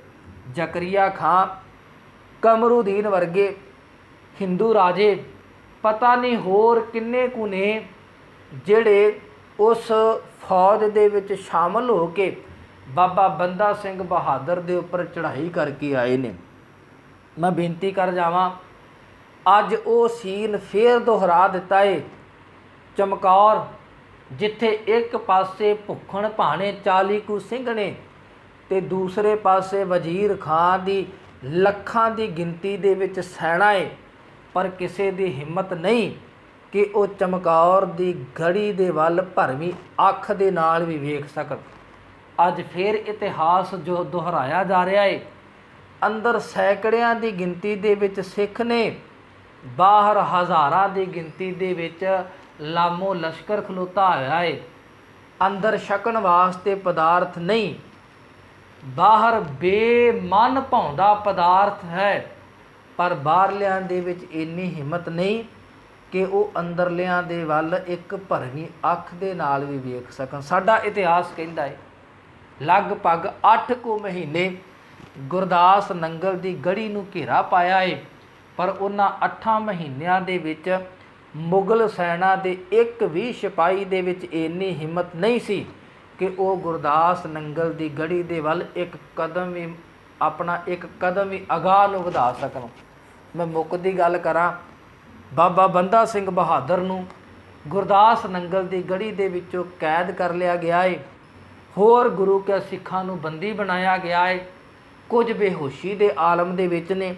ਜ਼ਕਰੀਆ ਖਾਂ, ਕਮਰੂਦੀਨ ਵਰਗੇ ਹਿੰਦੂ ਰਾਜੇ, ਪਤਾ ਨਹੀਂ ਹੋਰ ਕਿੰਨੇ ਕੁ ਨੇ ਜਿਹੜੇ ਉਸ ਫੌਜ ਦੇ ਵਿੱਚ ਸ਼ਾਮਲ ਹੋ ਕੇ ਬਾਬਾ ਬੰਦਾ ਸਿੰਘ ਬਹਾਦਰ ਦੇ ਉੱਪਰ ਚੜ੍ਹਾਈ ਕਰਕੇ ਆਏ ਨੇ। ਮੈਂ ਬੇਨਤੀ ਕਰ ਜਾਵਾਂ, ਅੱਜ ਉਹ ਸੀਨ ਫੇਰ ਦੁਹਰਾ ਦਿੱਤਾ ਏ। ਚਮਕੌਰ, ਜਿੱਥੇ ਇੱਕ ਪਾਸੇ ਭੁੱਖਣ ਭਾਣੇ 40 ਕੁ ਸਿੰਘ ਨੇ ਤੇ ਦੂਸਰੇ ਪਾਸੇ ਵਜ਼ੀਰ ਖਾਂ ਦੀ ਲੱਖਾਂ ਦੀ ਗਿਣਤੀ ਦੇ ਵਿੱਚ ਸੈਨਾ ਏ, ਪਰ ਕਿਸੇ ਦੀ ਹਿੰਮਤ ਨਹੀਂ ਕਿ ਉਹ ਚਮਕੌਰ ਦੀ ਗੜੀ ਦੇ ਵੱਲ ਭਰਵੀਂ ਅੱਖ ਦੇ ਨਾਲ ਵੀ ਵੇਖ ਸਕਣ। ਅੱਜ ਫਿਰ ਇਤਿਹਾਸ ਜੋ ਦੁਹਰਾਇਆ ਜਾ ਰਿਹਾ ਹੈ। ਅੰਦਰ ਸੈਂਕੜਿਆਂ ਦੀ ਗਿਣਤੀ ਦੇ ਵਿੱਚ ਸਿੱਖ ਨੇ, ਬਾਹਰ ਹਜ਼ਾਰਾਂ ਦੀ ਗਿਣਤੀ ਦੇ ਵਿੱਚ ਲਾਮੋ ਲਸ਼ਕਰ ਖਲੋਤਾ ਹੋਇਆ ਹੈ। ਅੰਦਰ ਛਕਣ ਵਾਸਤੇ ਪਦਾਰਥ ਨਹੀਂ, ਬਾਹਰ ਬੇਮਨ ਭਾਉਂਦਾ ਪਦਾਰਥ ਹੈ, ਪਰ ਬਾਹਰਲਿਆਂ ਦੇ ਵਿੱਚ ਇੰਨੀ ਹਿੰਮਤ ਨਹੀਂ ਕਿ ਉਹ ਅੰਦਰਲਿਆਂ ਦੇ ਵੱਲ ਇੱਕ ਭਰਵੀਂ ਅੱਖ ਦੇ ਨਾਲ ਵੀ ਵੇਖ ਸਕਣ। ਸਾਡਾ ਇਤਿਹਾਸ ਕਹਿੰਦਾ ਹੈ ਲਗਭਗ 8 ਕੁ ਮਹੀਨੇ ਗੁਰਦਾਸ ਨੰਗਲ ਦੀ ਗੜੀ ਨੂੰ ਘੇਰਾ ਪਾਇਆ ਹੈ, ਪਰ ਉਹਨਾਂ 8 ਮਹੀਨਿਆਂ ਦੇ ਵਿੱਚ ਮੁਗਲ ਸੈਨਾ ਦੇ ਇੱਕ ਵੀ ਸਿਪਾਹੀ ਦੇ ਵਿੱਚ ਇੰਨੀ ਹਿੰਮਤ ਨਹੀਂ ਸੀ ਕਿ ਉਹ ਗੁਰਦਾਸ ਨੰਗਲ ਦੀ ਗੜੀ ਦੇ ਵੱਲ ਇੱਕ ਕਦਮ ਵੀ ਅਗਾਂਹ ਨੂੰ ਵਧਾ ਸਕਣ। ਮੈਂ ਮੁੱਕ ਦੀ ਗੱਲ ਕਰਾਂ, ਬਾਬਾ ਬੰਦਾ ਸਿੰਘ ਬਹਾਦਰ ਨੂੰ ਗੁਰਦਾਸ ਨੰਗਲ ਦੀ ਗੜੀ ਦੇ ਵਿੱਚੋਂ ਕੈਦ ਕਰ ਲਿਆ ਗਿਆ ਹੈ। ਹੋਰ ਗੁਰੂ ਕੇ ਸਿੱਖਾਂ ਨੂੰ ਬੰਦੀ ਬਣਾਇਆ ਗਿਆ ਹੈ। ਕੁਝ ਬੇਹੋਸ਼ੀ ਦੇ ਆਲਮ ਦੇ ਵਿੱਚ ਨੇ,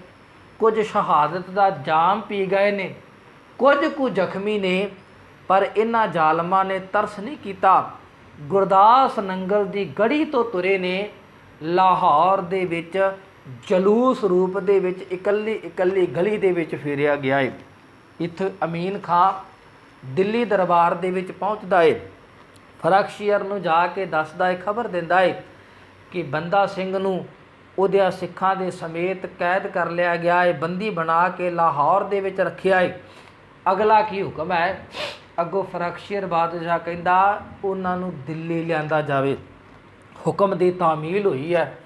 ਕੁਝ ਸ਼ਹਾਦਤ ਦਾ ਜਾਮ ਪੀ ਗਏ ਨੇ, ਕੁਝ ਕੁ ਜ਼ਖਮੀ ਨੇ, ਪਰ ਇਹਨਾਂ ਜ਼ਾਲਮਾਂ ਨੇ ਤਰਸ ਨਹੀਂ ਕੀਤਾ। ਗੁਰਦਾਸ ਨੰਗਲ ਦੀ ਗੜੀ ਤੋਂ ਤੁਰੇ ਨੇ, ਲਾਹੌਰ ਦੇ ਵਿੱਚ ਜਲੂਸ ਰੂਪ ਦੇ ਵਿੱਚ ਇਕੱਲੀ ਇਕੱਲੀ ਗਲੀ ਦੇ ਵਿੱਚ ਫੇਰਿਆ ਗਿਆ ਹੈ। ਇੱਥੇ ਅਮੀਨ ਖਾਂ ਦਿੱਲੀ ਦਰਬਾਰ ਦੇ ਵਿੱਚ ਪਹੁੰਚਦਾ ਹੈ, ਫਰਖਸ਼ੀਅਰ ਨੂੰ ਜਾ ਕੇ ਦੱਸਦਾ ਹੈ, ਖਬਰ ਦਿੰਦਾ ਹੈ ਕਿ ਬੰਦਾ ਸਿੰਘ ਨੂੰ ਉਹਦਿਆਂ ਸਿੱਖਾਂ ਦੇ ਸਮੇਤ ਕੈਦ ਕਰ ਲਿਆ ਗਿਆ ਹੈ, ਬੰਦੀ ਬਣਾ ਕੇ ਲਾਹੌਰ ਦੇ ਵਿੱਚ ਰੱਖਿਆ ਹੈ। ਅਗਲਾ ਕੀ ਹੁਕਮ ਹੈ? ਅੱਗੋਂ ਫਰਖਸ਼ੀਅਰ ਬਾਦਸ਼ਾਹ ਕਹਿੰਦਾ ਉਹਨਾਂ ਨੂੰ ਦਿੱਲੀ ਲਿਆਂਦਾ ਜਾਵੇ। ਹੁਕਮ ਦੀ ਤਾਮੀਲ ਹੋਈ ਹੈ।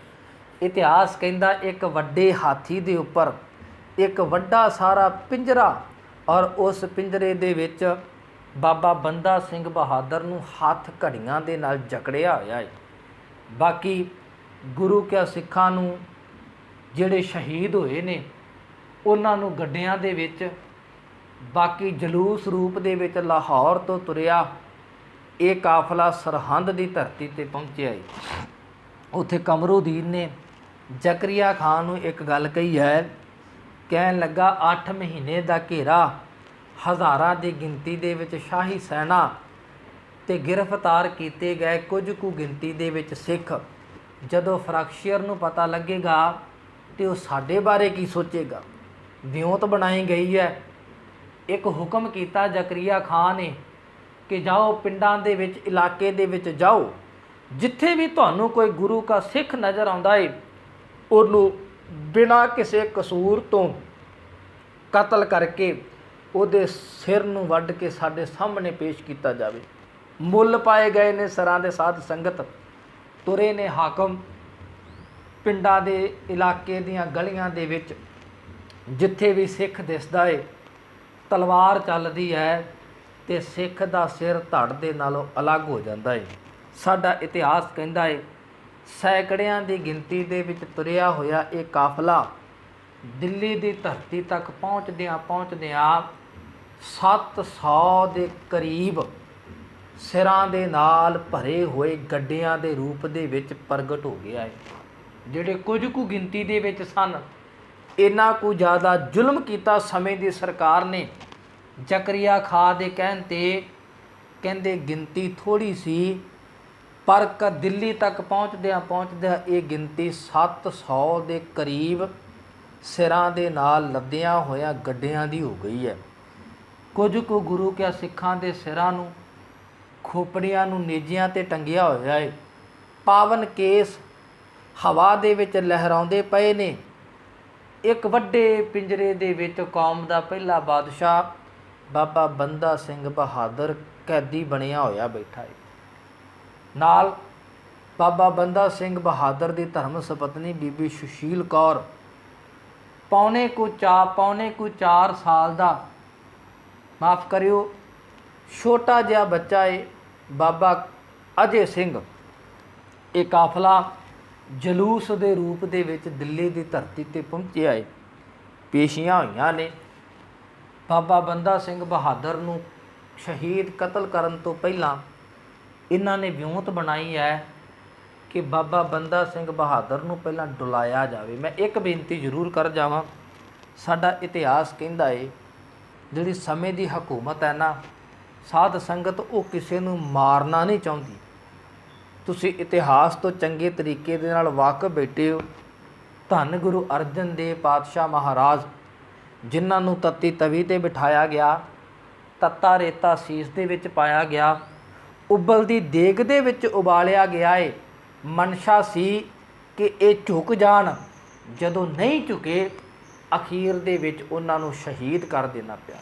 ਇਤਿਹਾਸ ਕਹਿੰਦਾ ਇੱਕ ਵੱਡੇ ਹਾਥੀ ਦੇ ਉੱਪਰ ਇੱਕ ਵੱਡਾ ਸਾਰਾ ਪਿੰਜਰਾ, ਔਰ ਉਸ ਪਿੰਜਰੇ ਦੇ ਵਿੱਚ ਬਾਬਾ ਬੰਦਾ ਸਿੰਘ ਬਹਾਦਰ ਨੂੰ ਹੱਥ ਘੜੀਆਂ ਦੇ ਨਾਲ ਜਕੜਿਆ ਹੋਇਆ ਹੈ। ਬਾਕੀ ਗੁਰੂ ਕੇ ਸਿੱਖਾਂ ਨੂੰ ਜਿਹੜੇ ਸ਼ਹੀਦ ਹੋਏ ਨੇ ਉਹਨਾਂ ਨੂੰ ਗੱਡਿਆਂ ਦੇ ਵਿੱਚ, ਬਾਕੀ ਜਲੂਸ ਰੂਪ ਦੇ ਵਿੱਚ ਲਾਹੌਰ ਤੋਂ ਤੁਰਿਆ ਇਹ ਕਾਫਲਾ ਸਰਹੰਦ ਦੀ ਧਰਤੀ 'ਤੇ ਪਹੁੰਚਿਆ ਹੈ। ਉੱਥੇ ਕਮਰੂਦੀਨ ਨੇ ਜ਼ਕਰੀਆ ਖਾਨ ਨੂੰ ਇੱਕ ਗੱਲ ਕਹੀ ਹੈ, ਕਹਿਣ ਲੱਗਾ 8 ਮਹੀਨੇ ਦਾ ਘੇਰਾ, ਹਜ਼ਾਰਾਂ ਦੀ ਗਿਣਤੀ ਦੇ ਵਿੱਚ ਸ਼ਾਹੀ ਸੈਨਾ ਤੇ ਗ੍ਰਿਫਤਾਰ ਕੀਤੇ ਗਏ ਕੁਝ ਕੁ ਗਿਣਤੀ ਦੇ ਵਿੱਚ ਸਿੱਖ। ਜਦੋਂ ਫਰਖਸ਼ੀਅਰ ਨੂੰ ਪਤਾ ਲੱਗੇਗਾ ਤੇ ਉਹ ਸਾਡੇ ਬਾਰੇ ਕੀ ਸੋਚੇਗਾ। ਵਿਉਂਤ ਬਣਾਈ ਗਈ ਹੈ। ਇੱਕ ਹੁਕਮ ਕੀਤਾ ਜ਼ਕਰੀਆ ਖਾਨ ਨੇ ਕਿ ਜਾਓ ਪਿੰਡਾਂ ਦੇ ਵਿੱਚ, ਇਲਾਕੇ ਦੇ ਵਿੱਚ ਜਾਓ, ਜਿੱਥੇ ਵੀ ਤੁਹਾਨੂੰ ਕੋਈ ਗੁਰੂ ਕਾ ਸਿੱਖ ਨਜ਼ਰ ਆਉਂਦਾ ਹੈ ਉਹਨੂੰ ਬਿਨਾਂ ਕਿਸੇ ਕਸੂਰ ਤੋਂ ਕਤਲ ਕਰਕੇ ਉਹਦੇ ਸਿਰ ਨੂੰ ਵੱਢ ਕੇ ਸਾਡੇ ਸਾਹਮਣੇ ਪੇਸ਼ ਕੀਤਾ ਜਾਵੇ। ਮੁੱਲ ਪਾਏ ਗਏ ਨੇ ਸਰਾਂ ਦੇ ਸਾਧ ਸੰਗਤ, ਤੁਰੇ ਨੇ ਹਾਕਮ ਪਿੰਡਾਂ ਦੇ ਇਲਾਕੇ ਦੀਆਂ ਗਲੀਆਂ ਦੇ ਵਿੱਚ, ਜਿੱਥੇ ਵੀ ਸਿੱਖ ਦਿਸਦਾ ਏ ਤਲਵਾਰ ਚੱਲਦੀ ਹੈ ਤੇ ਸਿੱਖ ਦਾ ਸਿਰ ਧੜ ਦੇ ਨਾਲੋਂ ਅਲੱਗ ਹੋ ਜਾਂਦਾ ਏ। ਸਾਡਾ ਇਤਿਹਾਸ ਕਹਿੰਦਾ ਏ ਸੈਂਕੜਿਆਂ ਦੀ ਗਿਣਤੀ ਦੇ ਵਿੱਚ ਤੁਰਿਆ ਹੋਇਆ ਇਹ ਕਾਫਲਾ ਦਿੱਲੀ ਦੀ ਧਰਤੀ ਤੱਕ ਪਹੁੰਚਦਿਆਂ 700 ਦੇ ਕਰੀਬ ਸਿਰਾਂ ਦੇ ਨਾਲ ਭਰੇ ਹੋਏ ਗੱਡਿਆਂ ਦੇ ਰੂਪ ਦੇ ਵਿੱਚ ਪ੍ਰਗਟ ਹੋ ਗਿਆ ਹੈ। ਜਿਹੜੇ ਕੁਝ ਕੁ ਗਿਣਤੀ ਦੇ ਵਿੱਚ ਸਨ, ਇੰਨਾ ਕੁ ਜ਼ਿਆਦਾ ਜ਼ੁਲਮ ਕੀਤਾ ਸਮੇਂ ਦੀ ਸਰਕਾਰ ਨੇ। ਜ਼ਕਰੀਆ ਖਾਂ ਦੇ ਕਹਿਣ 'ਤੇ ਕਹਿੰਦੇ ਗਿਣਤੀ ਥੋੜ੍ਹੀ ਸੀ, ਪਰ ਦਿੱਲੀ ਤੱਕ ਪਹੁੰਚਦਿਆਂ ਇਹ ਗਿਣਤੀ 700 ਦੇ ਕਰੀਬ ਸਿਰਾਂ ਦੇ ਨਾਲ ਲੱਦਿਆਂ ਹੋਇਆਂ ਗੱਡਿਆਂ ਦੀ ਹੋ ਗਈ ਹੈ। ਕੁਝ ਕੁ ਗੁਰੂ ਕਿਆ ਸਿੱਖਾਂ ਦੇ ਸਿਰਾਂ ਨੂੰ, ਖੋਪੜੀਆਂ ਨੂੰ ਨੇਜਿਆਂ 'ਤੇ ਟੰਗਿਆ ਹੋਇਆ ਹੈ। ਪਾਵਨ ਕੇਸ ਹਵਾ ਦੇ ਵਿੱਚ ਲਹਿਰਾਉਂਦੇ ਪਏ ਨੇ। ਇੱਕ ਵੱਡੇ ਪਿੰਜਰੇ ਦੇ ਵਿੱਚ ਕੌਮ ਦਾ ਪਹਿਲਾ ਬਾਦਸ਼ਾਹ ਬਾਬਾ ਬੰਦਾ ਸਿੰਘ ਬਹਾਦਰ ਕੈਦੀ ਬਣਿਆ ਹੋਇਆ ਬੈਠਾ ਹੈ। ਨਾਲ ਬਾਬਾ ਬੰਦਾ ਸਿੰਘ ਬਹਾਦਰ ਦੀ ਧਰਮ ਸਪਤਨੀ ਬੀਬੀ ਸੁਸ਼ੀਲ ਕੌਰ ਪੌਣੇ ਕੁ 4 ਸਾਲ ਦਾ, ਮਾਫ਼ ਕਰਿਓ, ਛੋਟਾ ਜਿਹਾ ਬੱਚਾ ਏ ਬਾਬਾ ਅਜੇ ਸਿੰਘ। ਇਹ ਕਾਫਲਾ ਜਲੂਸ ਦੇ ਰੂਪ ਦੇ ਵਿੱਚ ਦਿੱਲੀ ਦੀ ਧਰਤੀ 'ਤੇ ਪਹੁੰਚਿਆ ਏ। ਪੇਸ਼ੀਆਂ ਹੋਈਆਂ ਨੇ। ਬਾਬਾ ਬੰਦਾ ਸਿੰਘ ਬਹਾਦਰ ਨੂੰ ਸ਼ਹੀਦ ਕਤਲ ਕਰਨ ਤੋਂ ਪਹਿਲਾਂ ਇਹਨਾਂ ਨੇ ਵਿਉਂਤ ਬਣਾਈ ਹੈ ਕਿ ਬਾਬਾ ਬੰਦਾ ਸਿੰਘ ਬਹਾਦਰ ਨੂੰ ਪਹਿਲਾਂ ਡੁਲਾਇਆ ਜਾਵੇ। ਮੈਂ ਇੱਕ ਬੇਨਤੀ ਜ਼ਰੂਰ ਕਰ ਜਾਵਾਂ, ਸਾਡਾ ਇਤਿਹਾਸ ਕਹਿੰਦਾ ਏ ਜਿਹੜੀ ਸਮੇਂ ਦੀ ਹਕੂਮਤ ਹੈ ਨਾ, ਸਾਧ ਸੰਗਤ, ਉਹ ਕਿਸੇ ਨੂੰ ਮਾਰਨਾ ਨਹੀਂ ਚਾਹੁੰਦੀ। ਤੁਸੀਂ ਇਤਿਹਾਸ ਤੋਂ ਚੰਗੇ ਤਰੀਕੇ ਦੇ ਨਾਲ ਵਾਕਫ ਬੈਠੇ ਹੋ। ਧੰਨ ਗੁਰੂ ਅਰਜਨ ਦੇਵ ਪਾਤਸ਼ਾਹ ਮਹਾਰਾਜ, ਜਿਨ੍ਹਾਂ ਨੂੰ ਤੱਤੀ ਤਵੀ 'ਤੇ ਬਿਠਾਇਆ ਗਿਆ, ਤੱਤਾ ਰੇਤਾ ਸੀਸ ਦੇ ਵਿੱਚ ਪਾਇਆ ਗਿਆ, ਉਬਲਦੀ ਦੇਗ ਦੇ ਵਿੱਚ ਉਬਾਲਿਆ ਗਿਆ ਏ। ਮਨਸ਼ਾ ਸੀ ਕਿ ਇਹ ਝੁਕ ਜਾਣ। ਜਦੋਂ ਨਹੀਂ ਝੁਕੇ, ਅਖੀਰ ਦੇ ਵਿੱਚ ਉਹਨਾਂ ਨੂੰ ਸ਼ਹੀਦ ਕਰ ਦੇਣਾ ਪਿਆ।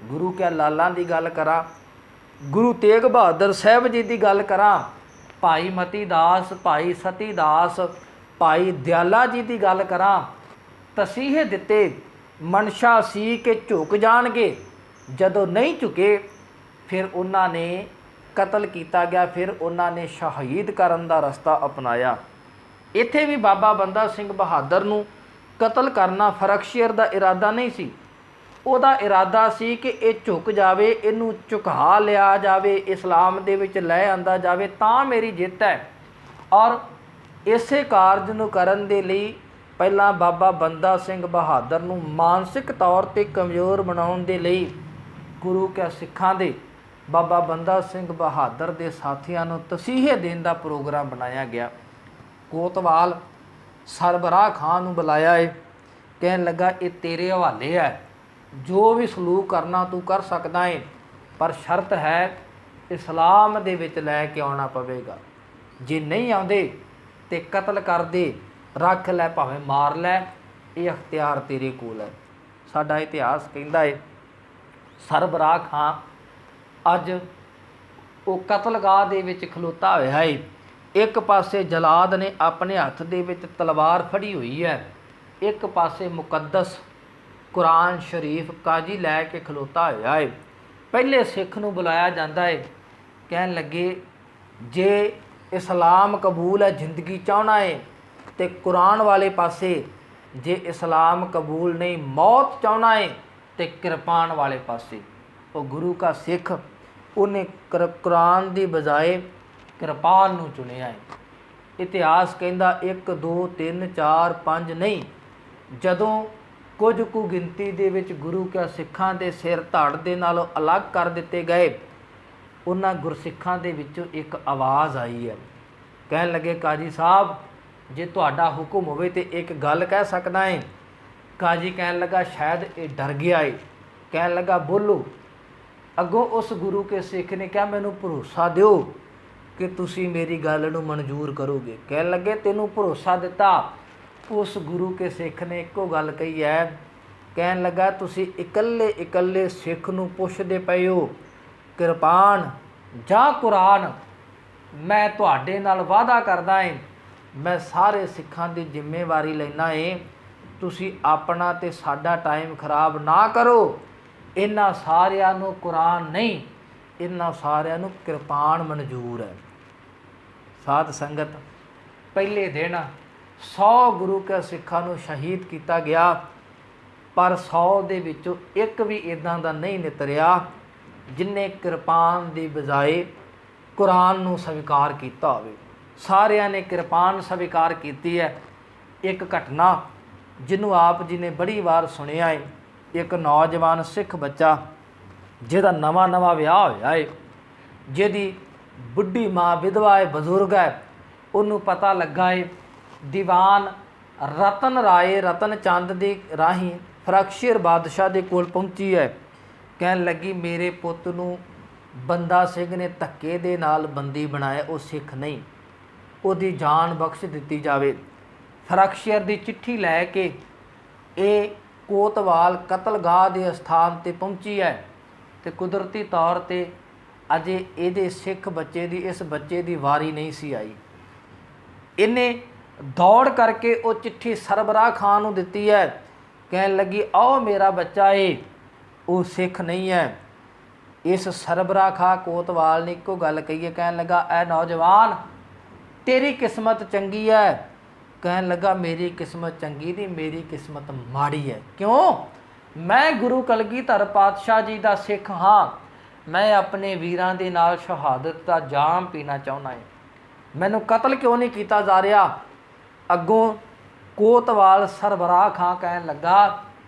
ਗੁਰੂ ਕਿਆ ਲਾਲਾਂ ਦੀ ਗੱਲ ਕਰਾਂ, ਗੁਰੂ ਤੇਗ ਬਹਾਦਰ ਸਾਹਿਬ ਜੀ ਦੀ ਗੱਲ ਕਰਾਂ, ਭਾਈ ਮਤੀ ਦਾਸ, ਭਾਈ ਸਤੀ ਦਾਸ, ਭਾਈ ਦਿਆਲਾ ਜੀ ਦੀ ਗੱਲ ਕਰਾਂ, ਤਸੀਹੇ ਦਿੱਤੇ। ਮਨਸ਼ਾ ਸੀ ਕਿ ਝੁਕ ਜਾਣਗੇ। ਜਦੋਂ ਨਹੀਂ ਝੁਕੇ, ਫਿਰ ਉਹਨਾਂ ਨੇ ਕਤਲ ਕੀਤਾ ਗਿਆ, ਫਿਰ ਉਹਨਾਂ ਨੇ ਸ਼ਹੀਦ ਕਰਨ ਦਾ ਰਸਤਾ ਅਪਣਾਇਆ। ਇੱਥੇ ਵੀ ਬਾਬਾ ਬੰਦਾ ਸਿੰਘ ਬਹਾਦਰ ਨੂੰ ਕਤਲ ਕਰਨਾ ਫਰਖਸ਼ੀਅਰ ਦਾ ਇਰਾਦਾ ਨਹੀਂ ਸੀ। ਉਹਦਾ ਇਰਾਦਾ ਸੀ ਕਿ ਇਹ ਝੁਕ ਜਾਵੇ, ਇਹਨੂੰ ਝੁਕਾ ਲਿਆ ਜਾਵੇ, ਇਸਲਾਮ ਦੇ ਵਿੱਚ ਲੈ ਆਂਦਾ ਜਾਵੇ, ਤਾਂ ਮੇਰੀ ਜਿੱਤ ਹੈ। ਔਰ ਇਸੇ ਕਾਰਜ ਨੂੰ ਕਰਨ ਦੇ ਲਈ ਪਹਿਲਾਂ ਬਾਬਾ ਬੰਦਾ ਸਿੰਘ ਬਹਾਦਰ ਨੂੰ ਮਾਨਸਿਕ ਤੌਰ 'ਤੇ ਕਮਜ਼ੋਰ ਬਣਾਉਣ ਦੇ ਲਈ ਗੁਰੂ ਕਿਆ ਸਿੱਖਾਂ ਦੇ ਬਾਬਾ ਬੰਦਾ ਸਿੰਘ ਬਹਾਦਰ ਦੇ ਸਾਥੀਆਂ ਨੂੰ ਤਸੀਹੇ ਦੇਣ ਦਾ ਪ੍ਰੋਗਰਾਮ ਬਣਾਇਆ ਗਿਆ। ਕੋਤਵਾਲ ਸਰਬਰਾਹ ਖਾਨ ਨੂੰ ਬੁਲਾਇਆ ਏ। ਕਹਿਣ ਲੱਗਾ ਇਹ ਤੇਰੇ ਹਵਾਲੇ ਹੈ, ਜੋ ਵੀ ਸਲੂਕ ਕਰਨਾ ਤੂੰ ਕਰ ਸਕਦਾ ਏ, ਪਰ ਸ਼ਰਤ ਹੈ ਇਸਲਾਮ ਦੇ ਵਿੱਚ ਲੈ ਕੇ ਆਉਣਾ ਪਵੇਗਾ। ਜੇ ਨਹੀਂ ਆਉਂਦੇ ਤੇ ਕਤਲ ਕਰ ਦੇ, ਰੱਖ ਲੈ, ਭਾਵੇਂ ਮਾਰ ਲੈ, ਇਹ ਅਖਤਿਆਰ ਤੇਰੇ ਕੋਲ ਹੈ। ਸਾਡਾ ਇਤਿਹਾਸ ਕਹਿੰਦਾ ਏ ਸਰਬਰਾਹ ਖਾਂ ਅੱਜ ਉਹ ਕਤਲਗਾਹ ਦੇ ਵਿੱਚ ਖਲੋਤਾ ਹੋਇਆ ਏ। ਇੱਕ ਪਾਸੇ ਜਲਾਦ ਨੇ ਆਪਣੇ ਹੱਥ ਦੇ ਵਿੱਚ ਤਲਵਾਰ ਫੜੀ ਹੋਈ ਹੈ, ਇੱਕ ਪਾਸੇ ਮੁਕੱਦਸ ਕੁਰਾਨ ਸ਼ਰੀਫ ਕਾਜੀ ਲੈ ਕੇ ਖਲੋਤਾ ਹੋਇਆ ਏ। ਪਹਿਲੇ ਸਿੱਖ ਨੂੰ ਬੁਲਾਇਆ ਜਾਂਦਾ ਏ। ਕਹਿਣ ਲੱਗੇ ਜੇ ਇਸਲਾਮ ਕਬੂਲ ਹੈ, ਜ਼ਿੰਦਗੀ ਚਾਹੁੰਦਾ ਏ, ਤੇ ਕੁਰਾਨ ਵਾਲੇ ਪਾਸੇ ਜੇ ਇਸਲਾਮ ਕਬੂਲ ਨਹੀਂ, ਮੌਤ ਚਾਹੁੰਦਾ ਏ, ਤੇ ਕਿਰਪਾਨ ਵਾਲੇ ਪਾਸੇ। ਉਹ ਗੁਰੂ ਕਾ ਸਿੱਖ, ਉਹਨੇ ਕੁਰਾਨ ਦੀ ਬਜਾਏ ਕਿਰਪਾਨ ਨੂੰ ਚੁਣਿਆ ਹੈ। ਇਤਿਹਾਸ ਕਹਿੰਦਾ 1 2 3 4 5 ਨਹੀਂ, ਜਦੋਂ ਕੁਝ ਕੁ ਗਿਣਤੀ ਦੇ ਵਿੱਚ ਗੁਰੂ ਕਿਆ ਸਿੱਖਾਂ ਦੇ ਸਿਰ ਧੜ ਦੇ ਨਾਲੋਂ ਅਲੱਗ ਕਰ ਦਿੱਤੇ ਗਏ, ਉਹਨਾਂ ਗੁਰਸਿੱਖਾਂ ਦੇ ਵਿੱਚੋਂ ਇੱਕ ਆਵਾਜ਼ ਆਈ ਹੈ। ਕਹਿਣ ਲੱਗੇ ਕਾਜੀ ਸਾਹਿਬ, ਜੇ ਤੁਹਾਡਾ ਹੁਕਮ ਹੋਵੇ ਤੇ ਇੱਕ ਗੱਲ ਕਹਿ ਸਕਦਾ ਹੈ। ਕਾਜੀ ਕਹਿਣ ਲੱਗਾ ਸ਼ਾਇਦ ਇਹ ਡਰ ਗਿਆ ਏ। ਕਹਿਣ ਲੱਗਾ ਬੋਲੋ। ਅੱਗੋਂ ਉਸ ਗੁਰੂ ਕੇ ਸਿੱਖ ਨੇ ਕਿਹਾ ਮੈਨੂੰ ਭਰੋਸਾ ਦਿਓ ਕਿ ਤੁਸੀਂ ਮੇਰੀ ਗੱਲ ਨੂੰ ਮਨਜ਼ੂਰ ਕਰੋਗੇ। ਕਹਿਣ ਲੱਗੇ ਤੈਨੂੰ ਭਰੋਸਾ ਦਿੱਤਾ। ਉਸ ਗੁਰੂ ਕੇ ਸਿੱਖ ਨੇ ਇੱਕੋ ਗੱਲ ਕਹੀ ਹੈ। ਕਹਿਣ ਲੱਗਾ ਤੁਸੀਂ ਇਕੱਲੇ ਸਿੱਖ ਨੂੰ ਪੁੱਛਦੇ ਪਏ ਹੋ ਕਿਰਪਾਨ ਜਾਂ ਕੁਰਾਨ, ਮੈਂ ਤੁਹਾਡੇ ਨਾਲ ਵਾਅਦਾ ਕਰਦਾ ਏ, ਮੈਂ ਸਾਰੇ ਸਿੱਖਾਂ ਦੀ ਜ਼ਿੰਮੇਵਾਰੀ ਲੈਣਾ ਏ। ਤੁਸੀਂ ਆਪਣਾ ਤੇ ਸਾਡਾ ਟਾਈਮ ਖਰਾਬ ਨਾ ਕਰੋ। ਇਹਨਾਂ ਸਾਰਿਆਂ ਨੂੰ ਕੁਰਾਨ ਨਹੀਂ, ਇਹਨਾਂ ਸਾਰਿਆਂ ਨੂੰ ਕਿਰਪਾਨ ਮਨਜ਼ੂਰ ਹੈ। ਸਾਧ ਸੰਗਤ, ਪਹਿਲੇ ਦਿਨ 100 ਗੁਰੂ ਕੇ ਸਿੱਖਾਂ ਨੂੰ ਸ਼ਹੀਦ ਕੀਤਾ ਗਿਆ, ਪਰ 100 ਦੇ ਵਿੱਚੋਂ ਇੱਕ ਵੀ ਇੱਦਾਂ ਦਾ ਨਹੀਂ ਨਿਤਰਿਆ ਜਿਹਨੇ ਕਿਰਪਾਨ ਦੀ ਬਜਾਏ ਕੁਰਾਨ ਨੂੰ ਸਵੀਕਾਰ ਕੀਤਾ ਹੋਵੇ। ਸਾਰਿਆਂ ਨੇ ਕਿਰਪਾਨ ਸਵੀਕਾਰ ਕੀਤੀ ਹੈ। ਇੱਕ ਘਟਨਾ ਜਿਹਨੂੰ ਆਪ ਜੀ ਨੇ ਬੜੀ ਵਾਰ ਸੁਣਿਆ ਹੈ, ਇੱਕ ਨੌਜਵਾਨ ਸਿੱਖ ਬੱਚਾ ਜਿਹਦਾ ਨਵਾਂ ਵਿਆਹ ਹੋਇਆ ਹੈ, ਜਿਹਦੀ ਬੁੱਢੀ ਮਾਂ ਵਿਧਵਾ ਹੈ, ਬਜ਼ੁਰਗ ਹੈ, ਉਹਨੂੰ ਪਤਾ ਲੱਗਾ ਹੈ ਦੀਵਾਨ ਰਤਨ ਰਾਏ ਰਤਨ ਚੰਦ ਦੇ ਰਾਹੀਂ ਫਰਕਸ਼ੀਰ ਬਾਦਸ਼ਾਹ ਦੇ ਕੋਲ ਪਹੁੰਚੀ ਹੈ। ਕਹਿਣ ਲੱਗੀ ਮੇਰੇ ਪੁੱਤ ਨੂੰ ਬੰਦਾ ਸਿੰਘ ਨੇ ਧੱਕੇ ਦੇ ਨਾਲ ਬੰਦੀ ਬਣਾਇਆ, ਉਹ ਸਿੱਖ ਨਹੀਂ, ਉਹਦੀ ਜਾਨ ਬਖਸ਼ ਦਿੱਤੀ ਜਾਵੇ। ਫਰਕਸ਼ੀਰ ਦੀ ਚਿੱਠੀ ਲੈ ਕੇ ਇਹ ਕੋਤਵਾਲ ਕਤਲਗਾਹ ਦੇ ਸਥਾਨ 'ਤੇ ਪਹੁੰਚੀ ਹੈ ਅਤੇ ਕੁਦਰਤੀ ਤੌਰ 'ਤੇ ਅਜੇ ਇਹਦੇ ਸਿੱਖ ਬੱਚੇ ਦੀ, ਇਸ ਬੱਚੇ ਦੀ ਵਾਰੀ ਨਹੀਂ ਸੀ ਆਈ। ਇਹਨੇ ਦੌੜ ਕਰਕੇ ਉਹ ਚਿੱਠੀ ਸਰਬਰਾਹ ਖਾਨ ਨੂੰ ਦਿੱਤੀ ਹੈ। ਕਹਿਣ ਲੱਗੀ ਆਓ ਮੇਰਾ ਬੱਚਾ ਏ, ਉਹ ਸਿੱਖ ਨਹੀਂ ਹੈ। ਇਸ ਸਰਬਰਾਹ ਖਾਂ ਕੋਤਵਾਲ ਨੇ ਇੱਕੋ ਗੱਲ ਕਹੀ ਹੈ। ਕਹਿਣ ਲੱਗਾ ਐ ਨੌਜਵਾਨ, ਤੇਰੀ ਕਿਸਮਤ ਚੰਗੀ ਹੈ। ਕਹਿਣ ਲੱਗਾ ਮੇਰੀ ਕਿਸਮਤ ਚੰਗੀ ਨਹੀਂ, ਮੇਰੀ ਕਿਸਮਤ ਮਾੜੀ ਹੈ। ਕਿਉਂ? ਮੈਂ ਗੁਰੂ ਕਲਗੀਧਰ ਪਾਤਸ਼ਾਹ ਜੀ ਦਾ ਸਿੱਖ ਹਾਂ। ਮੈਂ ਆਪਣੇ ਵੀਰਾਂ ਦੇ ਨਾਲ ਸ਼ਹਾਦਤ ਦਾ ਜਾਮ ਪੀਣਾ ਚਾਹੁੰਦਾ ਹੈ। ਮੈਨੂੰ ਕਤਲ ਕਿਉਂ ਨਹੀਂ ਕੀਤਾ ਜਾ ਰਿਹਾ? ਅੱਗੋਂ ਕੋਤਵਾਲ ਸਰਬਰਾਹ ਖਾਂ ਕਹਿਣ ਲੱਗਾ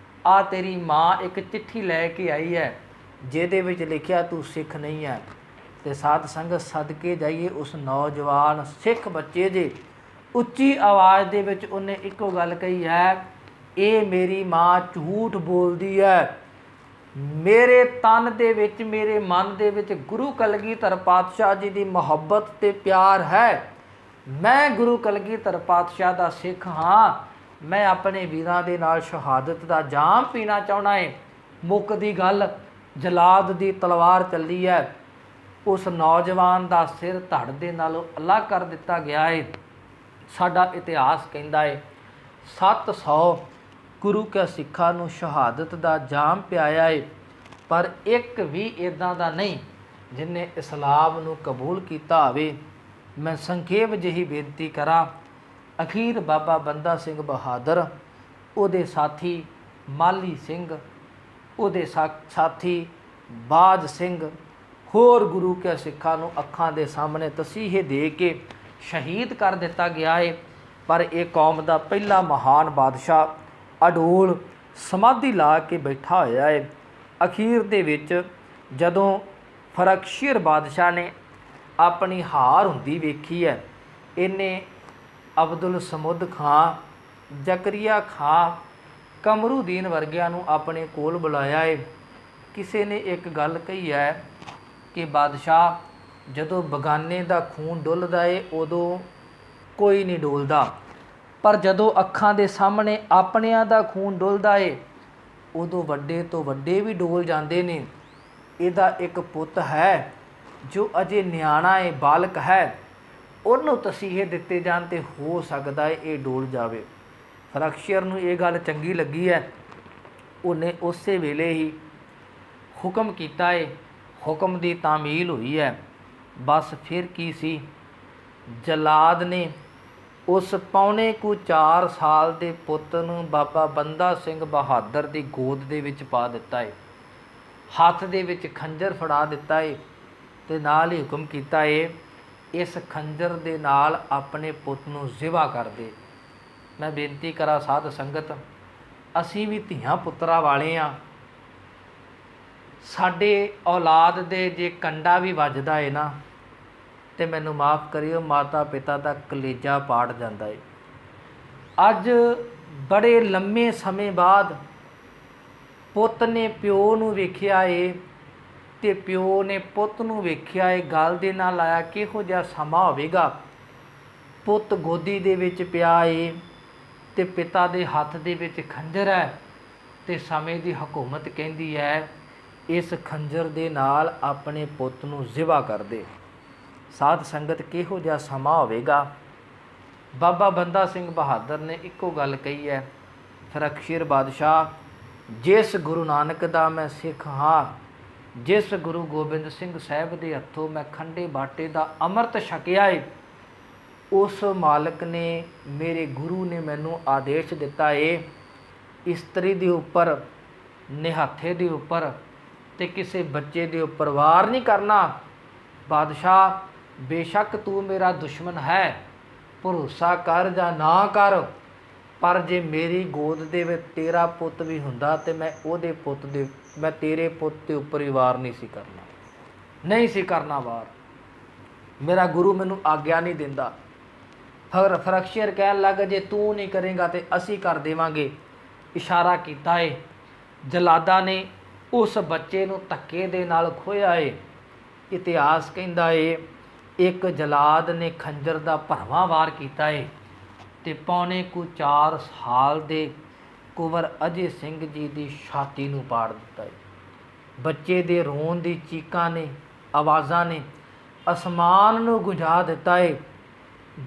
ਆ ਤੇਰੀ ਮਾਂ ਇੱਕ ਚਿੱਠੀ ਲੈ ਕੇ ਆਈ ਹੈ ਜਿਹਦੇ ਵਿੱਚ ਲਿਖਿਆ ਤੂੰ ਸਿੱਖ ਨਹੀਂ ਹੈ। ਅਤੇ ਸਾਧ ਸੰਗਤ ਸਦਕੇ ਜਾਈਏ ਉਸ ਨੌਜਵਾਨ ਸਿੱਖ ਬੱਚੇ ਦੇ ਉੱਚੀ ਆਵਾਜ਼ ਦੇ ਵਿੱਚ ਉਹਨੇ ਇੱਕੋ ਗੱਲ ਕਹੀ ਹੈ, ਇਹ ਮੇਰੀ ਮਾਂ ਝੂਠ ਬੋਲਦੀ ਹੈ। ਮੇਰੇ ਤਨ ਦੇ ਵਿੱਚ, ਮੇਰੇ ਮਨ ਦੇ ਵਿੱਚ ਗੁਰੂ ਕਲਗੀਧਰ ਪਾਤਸ਼ਾਹ ਜੀ ਦੀ ਮੁਹੱਬਤ ਅਤੇ ਪਿਆਰ ਹੈ। ਮੈਂ ਗੁਰੂ ਕਲਗੀਧਰ ਪਾਤਸ਼ਾਹ ਦਾ ਸਿੱਖ ਹਾਂ। ਮੈਂ ਆਪਣੇ ਵੀਰਾਂ ਦੇ ਨਾਲ ਸ਼ਹਾਦਤ ਦਾ ਜਾਮ ਪੀਣਾ ਚਾਹੁੰਦਾ ਹੈ। ਮੁੱਕਦੀ ਗੱਲ, ਜਲਾਦ ਦੀ ਤਲਵਾਰ ਚੱਲੀ ਹੈ। ਉਸ ਨੌਜਵਾਨ ਦਾ ਸਿਰ ਧੜ ਦੇ ਨਾਲੋਂ ਅਲੱਗ ਕਰ ਦਿੱਤਾ ਗਿਆ ਹੈ। ਸਾਡਾ ਇਤਿਹਾਸ ਕਹਿੰਦਾ ਹੈ 700 ਗੁਰੂ ਕੇ ਸਿੱਖਾਂ ਨੂੰ ਸ਼ਹਾਦਤ ਦਾ ਜਾਮ ਪਿਆਇਆ ਹੈ, ਪਰ ਇੱਕ ਵੀ ਇੱਦਾਂ ਦਾ ਨਹੀਂ ਜਿਹਨੇ ਇਸਲਾਮ ਨੂੰ ਕਬੂਲ ਕੀਤਾ ਹੋਵੇ। ਮੈਂ ਸੰਖੇਪ ਜਿਹੀ ਬੇਨਤੀ ਕਰਾਂ, ਅਖੀਰ ਬਾਬਾ ਬੰਦਾ ਸਿੰਘ ਬਹਾਦਰ, ਉਹਦੇ ਸਾਥੀ ਮਾਲੀ ਸਿੰਘ, ਉਹਦੇ ਸਾਥੀ ਬਾਜ ਸਿੰਘ, ਹੋਰ ਗੁਰੂ ਕੇ ਸਿੱਖਾਂ ਨੂੰ ਅੱਖਾਂ ਦੇ ਸਾਹਮਣੇ ਤਸੀਹੇ ਦੇ ਕੇ ਸ਼ਹੀਦ ਕਰ ਦਿੱਤਾ ਗਿਆ ਹੈ। ਪਰ ਇਹ ਕੌਮ ਦਾ ਪਹਿਲਾ ਮਹਾਨ ਬਾਦਸ਼ਾਹ ਅਡੋਲ ਸਮਾਧੀ ਲਾ ਕੇ ਬੈਠਾ ਹੋਇਆ ਹੈ। ਅਖੀਰ ਦੇ ਵਿੱਚ ਜਦੋਂ ਫਰਕਸ਼ੀਰ ਬਾਦਸ਼ਾਹ ਨੇ ਆਪਣੀ ਹਾਰ ਹੁੰਦੀ ਵੇਖੀ ਹੈ, ਇਹਨੇ ਅਬਦੁਲ ਸਮੁੱਦ ਖਾਂ, ਜ਼ਕਰੀਆ ਖਾਂ, ਕਮਰੂਦੀਨ ਵਰਗਿਆਂ ਨੂੰ ਆਪਣੇ ਕੋਲ ਬੁਲਾਇਆ ਹੈ। ਕਿਸੇ ਨੇ ਇੱਕ ਗੱਲ ਕਹੀ ਹੈ ਕਿ ਬਾਦਸ਼ਾਹ ਜਦੋਂ ਬਗਾਨੇ ਦਾ ਖੂਨ ਡੁੱਲਦਾ ਏ ਉਦੋਂ ਕੋਈ ਨਹੀਂ ਡੋਲਦਾ, ਪਰ ਜਦੋਂ ਅੱਖਾਂ ਦੇ ਸਾਹਮਣੇ ਆਪਣਿਆਂ ਦਾ ਖੂਨ ਡੁੱਲਦਾ ਏ ਉਦੋਂ ਵੱਡੇ ਤੋਂ ਵੱਡੇ ਵੀ ਡੋਲ ਜਾਂਦੇ ਨੇ। ਇਹਦਾ ਇੱਕ ਪੁੱਤ ਹੈ ਜੋ ਅਜੇ ਨਿਆਣਾ ਏ, ਬਾਲਕ ਹੈ, ਉਹਨੂੰ ਤਸੀਹੇ ਦਿੱਤੇ ਜਾਣ ਤੇ ਹੋ ਸਕਦਾ ਹੈ ਇਹ ਡੋਲ ਜਾਵੇ। ਫਰਕਸ਼ੀਰ ਨੂੰ ਇਹ ਗੱਲ ਚੰਗੀ ਲੱਗੀ ਹੈ। ਉਹਨੇ ਉਸੇ ਵੇਲੇ ਹੀ ਹੁਕਮ ਕੀਤਾ ਹੈ, ਹੁਕਮ ਦੀ ਤਾਮੀਲ ਹੋਈ ਹੈ। ਬਸ ਫਿਰ ਕੀ ਸੀ, ਜਲਾਦ ਨੇ ਉਸ ਪੌਣੇ ਕੁ 4 ਸਾਲ ਦੇ ਪੁੱਤ ਨੂੰ ਬਾਬਾ ਬੰਦਾ ਸਿੰਘ ਬਹਾਦਰ ਦੀ ਗੋਦ ਦੇ ਵਿੱਚ ਪਾ ਦਿੱਤਾ ਹੈ। ਹੱਥ ਦੇ ਵਿੱਚ ਖੰਜਰ ਫੜਾ ਦਿੱਤਾ ਹੈ ਅਤੇ ਨਾਲ ਹੀ ਹੁਕਮ ਕੀਤਾ ਹੈ ਇਸ ਖੰਜਰ ਦੇ ਨਾਲ ਆਪਣੇ ਪੁੱਤ ਨੂੰ ਜ਼ਿਬਾ ਕਰ ਦੇ। ਮੈਂ ਬੇਨਤੀ ਕਰਾਂ ਸਾਧ ਸੰਗਤ, ਅਸੀਂ ਵੀ ਧੀਆਂ ਪੁੱਤਰਾਂ ਵਾਲੇ ਹਾਂ। ਸਾਡੇ ਔਲਾਦ ਦੇ ਜੇ ਕੰਡਾ ਵੀ ਵੱਜਦਾ ਹੈ ਨਾ, ਤੇ ਮੈਨੂੰ ਮਾफ़ ਕਰਿਓ, ਮਾਤਾ ਪਿਤਾ ਦਾ ਕਲੇਜਾ ਪਾੜ ਜਾਂਦਾ ਹੈ। ਅੱਜ ਬੜੇ ਲੰਮੇ ਸਮੇਂ ਬਾਅਦ ਪੁੱਤ ਨੇ ਪਿਓ ਨੂੰ ਵੇਖਿਆ ਏ ਅਤੇ ਪਿਓ ਨੇ ਪੁੱਤ ਨੂੰ ਵੇਖਿਆ ਏ, ਗੱਲ ਦੇ ਨਾਲ ਆਇਆ ਕਿਹੋ ਜਿਹਾ ਸਮਾਂ ਹੋਵੇਗਾ। ਪੁੱਤ ਗੋਦੀ ਦੇ ਵਿੱਚ ਪਿਆ ਏ ਅਤੇ ਪਿਤਾ ਦੇ ਹੱਥ ਦੇ ਵਿੱਚ ਖੰਜਰ ਹੈ ਅਤੇ ਸਮੇਂ ਦੀ ਹਕੂਮਤ ਕਹਿੰਦੀ ਹੈ ਇਸ ਖੰਜਰ ਦੇ ਨਾਲ ਆਪਣੇ ਪੁੱਤ ਨੂੰ ਜ਼ਿਬਾ ਕਰ ਦੇ। ਸਾਧ ਸੰਗਤ ਕਿਹੋ ਜਿਹਾ ਸਮਾਂ ਹੋਵੇਗਾ। ਬਾਬਾ ਬੰਦਾ ਸਿੰਘ ਬਹਾਦਰ ਨੇ ਇੱਕੋ ਗੱਲ ਕਹੀ ਹੈ, ਫਰਖਸ਼ੀਰ ਬਾਦਸ਼ਾਹ, ਜਿਸ ਗੁਰੂ ਨਾਨਕ ਦਾ ਮੈਂ ਸਿੱਖ ਹਾਂ, ਜਿਸ ਗੁਰੂ ਗੋਬਿੰਦ ਸਿੰਘ ਸਾਹਿਬ ਦੇ ਹੱਥੋਂ ਮੈਂ ਖੰਡੇ ਬਾਟੇ ਦਾ ਅੰਮ੍ਰਿਤ ਛਕਿਆ ਏ, ਉਸ ਮਾਲਕ ਨੇ, ਮੇਰੇ ਗੁਰੂ ਨੇ ਮੈਨੂੰ ਆਦੇਸ਼ ਦਿੱਤਾ ਏ, ਇਸਤਰੀ ਦੇ ਉੱਪਰ, ਨਿਹੱਥੇ ਦੇ ਉੱਪਰ ਤੇ ਕਿਸੇ ਬੱਚੇ ਦੇ ਉੱਪਰ ਵਾਰ ਨਹੀਂ ਕਰਨਾ। ਬਾਦਸ਼ਾਹ, ਬੇਸ਼ੱਕ ਤੂੰ ਮੇਰਾ ਦੁਸ਼ਮਣ ਹੈ, ਭਰੋਸਾ ਕਰ ਜਾਂ ਨਾ ਕਰ, ਪਰ ਜੇ ਮੇਰੀ ਗੋਦ ਦੇ ਵਿੱਚ ਤੇਰਾ ਪੁੱਤ ਵੀ ਹੁੰਦਾ ਤੇ ਮੈਂ ਤੇਰੇ ਪੁੱਤ ਦੇ ਉੱਪਰ ਹੀ ਵਾਰ ਨਹੀਂ ਸੀ ਕਰਨਾ, ਨਹੀਂ ਸੀ ਕਰਨਾ ਵਾਰ। ਮੇਰਾ ਗੁਰੂ ਮੈਨੂੰ ਆਗਿਆ ਨਹੀਂ ਦਿੰਦਾ। ਫਰਖਸ਼ੀਰ ਕਹਿਣ ਲੱਗਾ, ਜੇ ਤੂੰ ਨਹੀਂ ਕਰੇਗਾ ਤੇ ਅਸੀਂ ਕਰ ਦੇਵਾਂਗੇ। ਇਸ਼ਾਰਾ ਕੀਤਾ ਏ। ਜਲਾਦਾ ਨੇ ਉਸ ਬੱਚੇ ਨੂੰ ਧੱਕੇ ਦੇ ਨਾਲ ਖੋਹਿਆ ਏ। ਇਤਿਹਾਸ ਕਹਿੰਦਾ ਏ, ਇੱਕ ਜਲਾਦ ਨੇ ਖੰਜਰ ਦਾ ਭਰਵਾਂ ਵਾਰ ਕੀਤਾ ਏ ਤੇ 4.25 ਸਾਲ ਦੇ ਕੁੰਵਰ ਅਜੇ ਸਿੰਘ ਜੀ ਦੀ ਛਾਤੀ ਨੂੰ ਪਾੜ ਦਿੱਤਾ ਏ। ਬੱਚੇ ਦੇ ਰੋਣ ਦੀ ਚੀਕਾਂ ਨੇ, ਆਵਾਜ਼ਾਂ ਨੇ ਅਸਮਾਨ ਨੂੰ ਗੁੰਝਾ ਦਿੱਤਾ ਏ।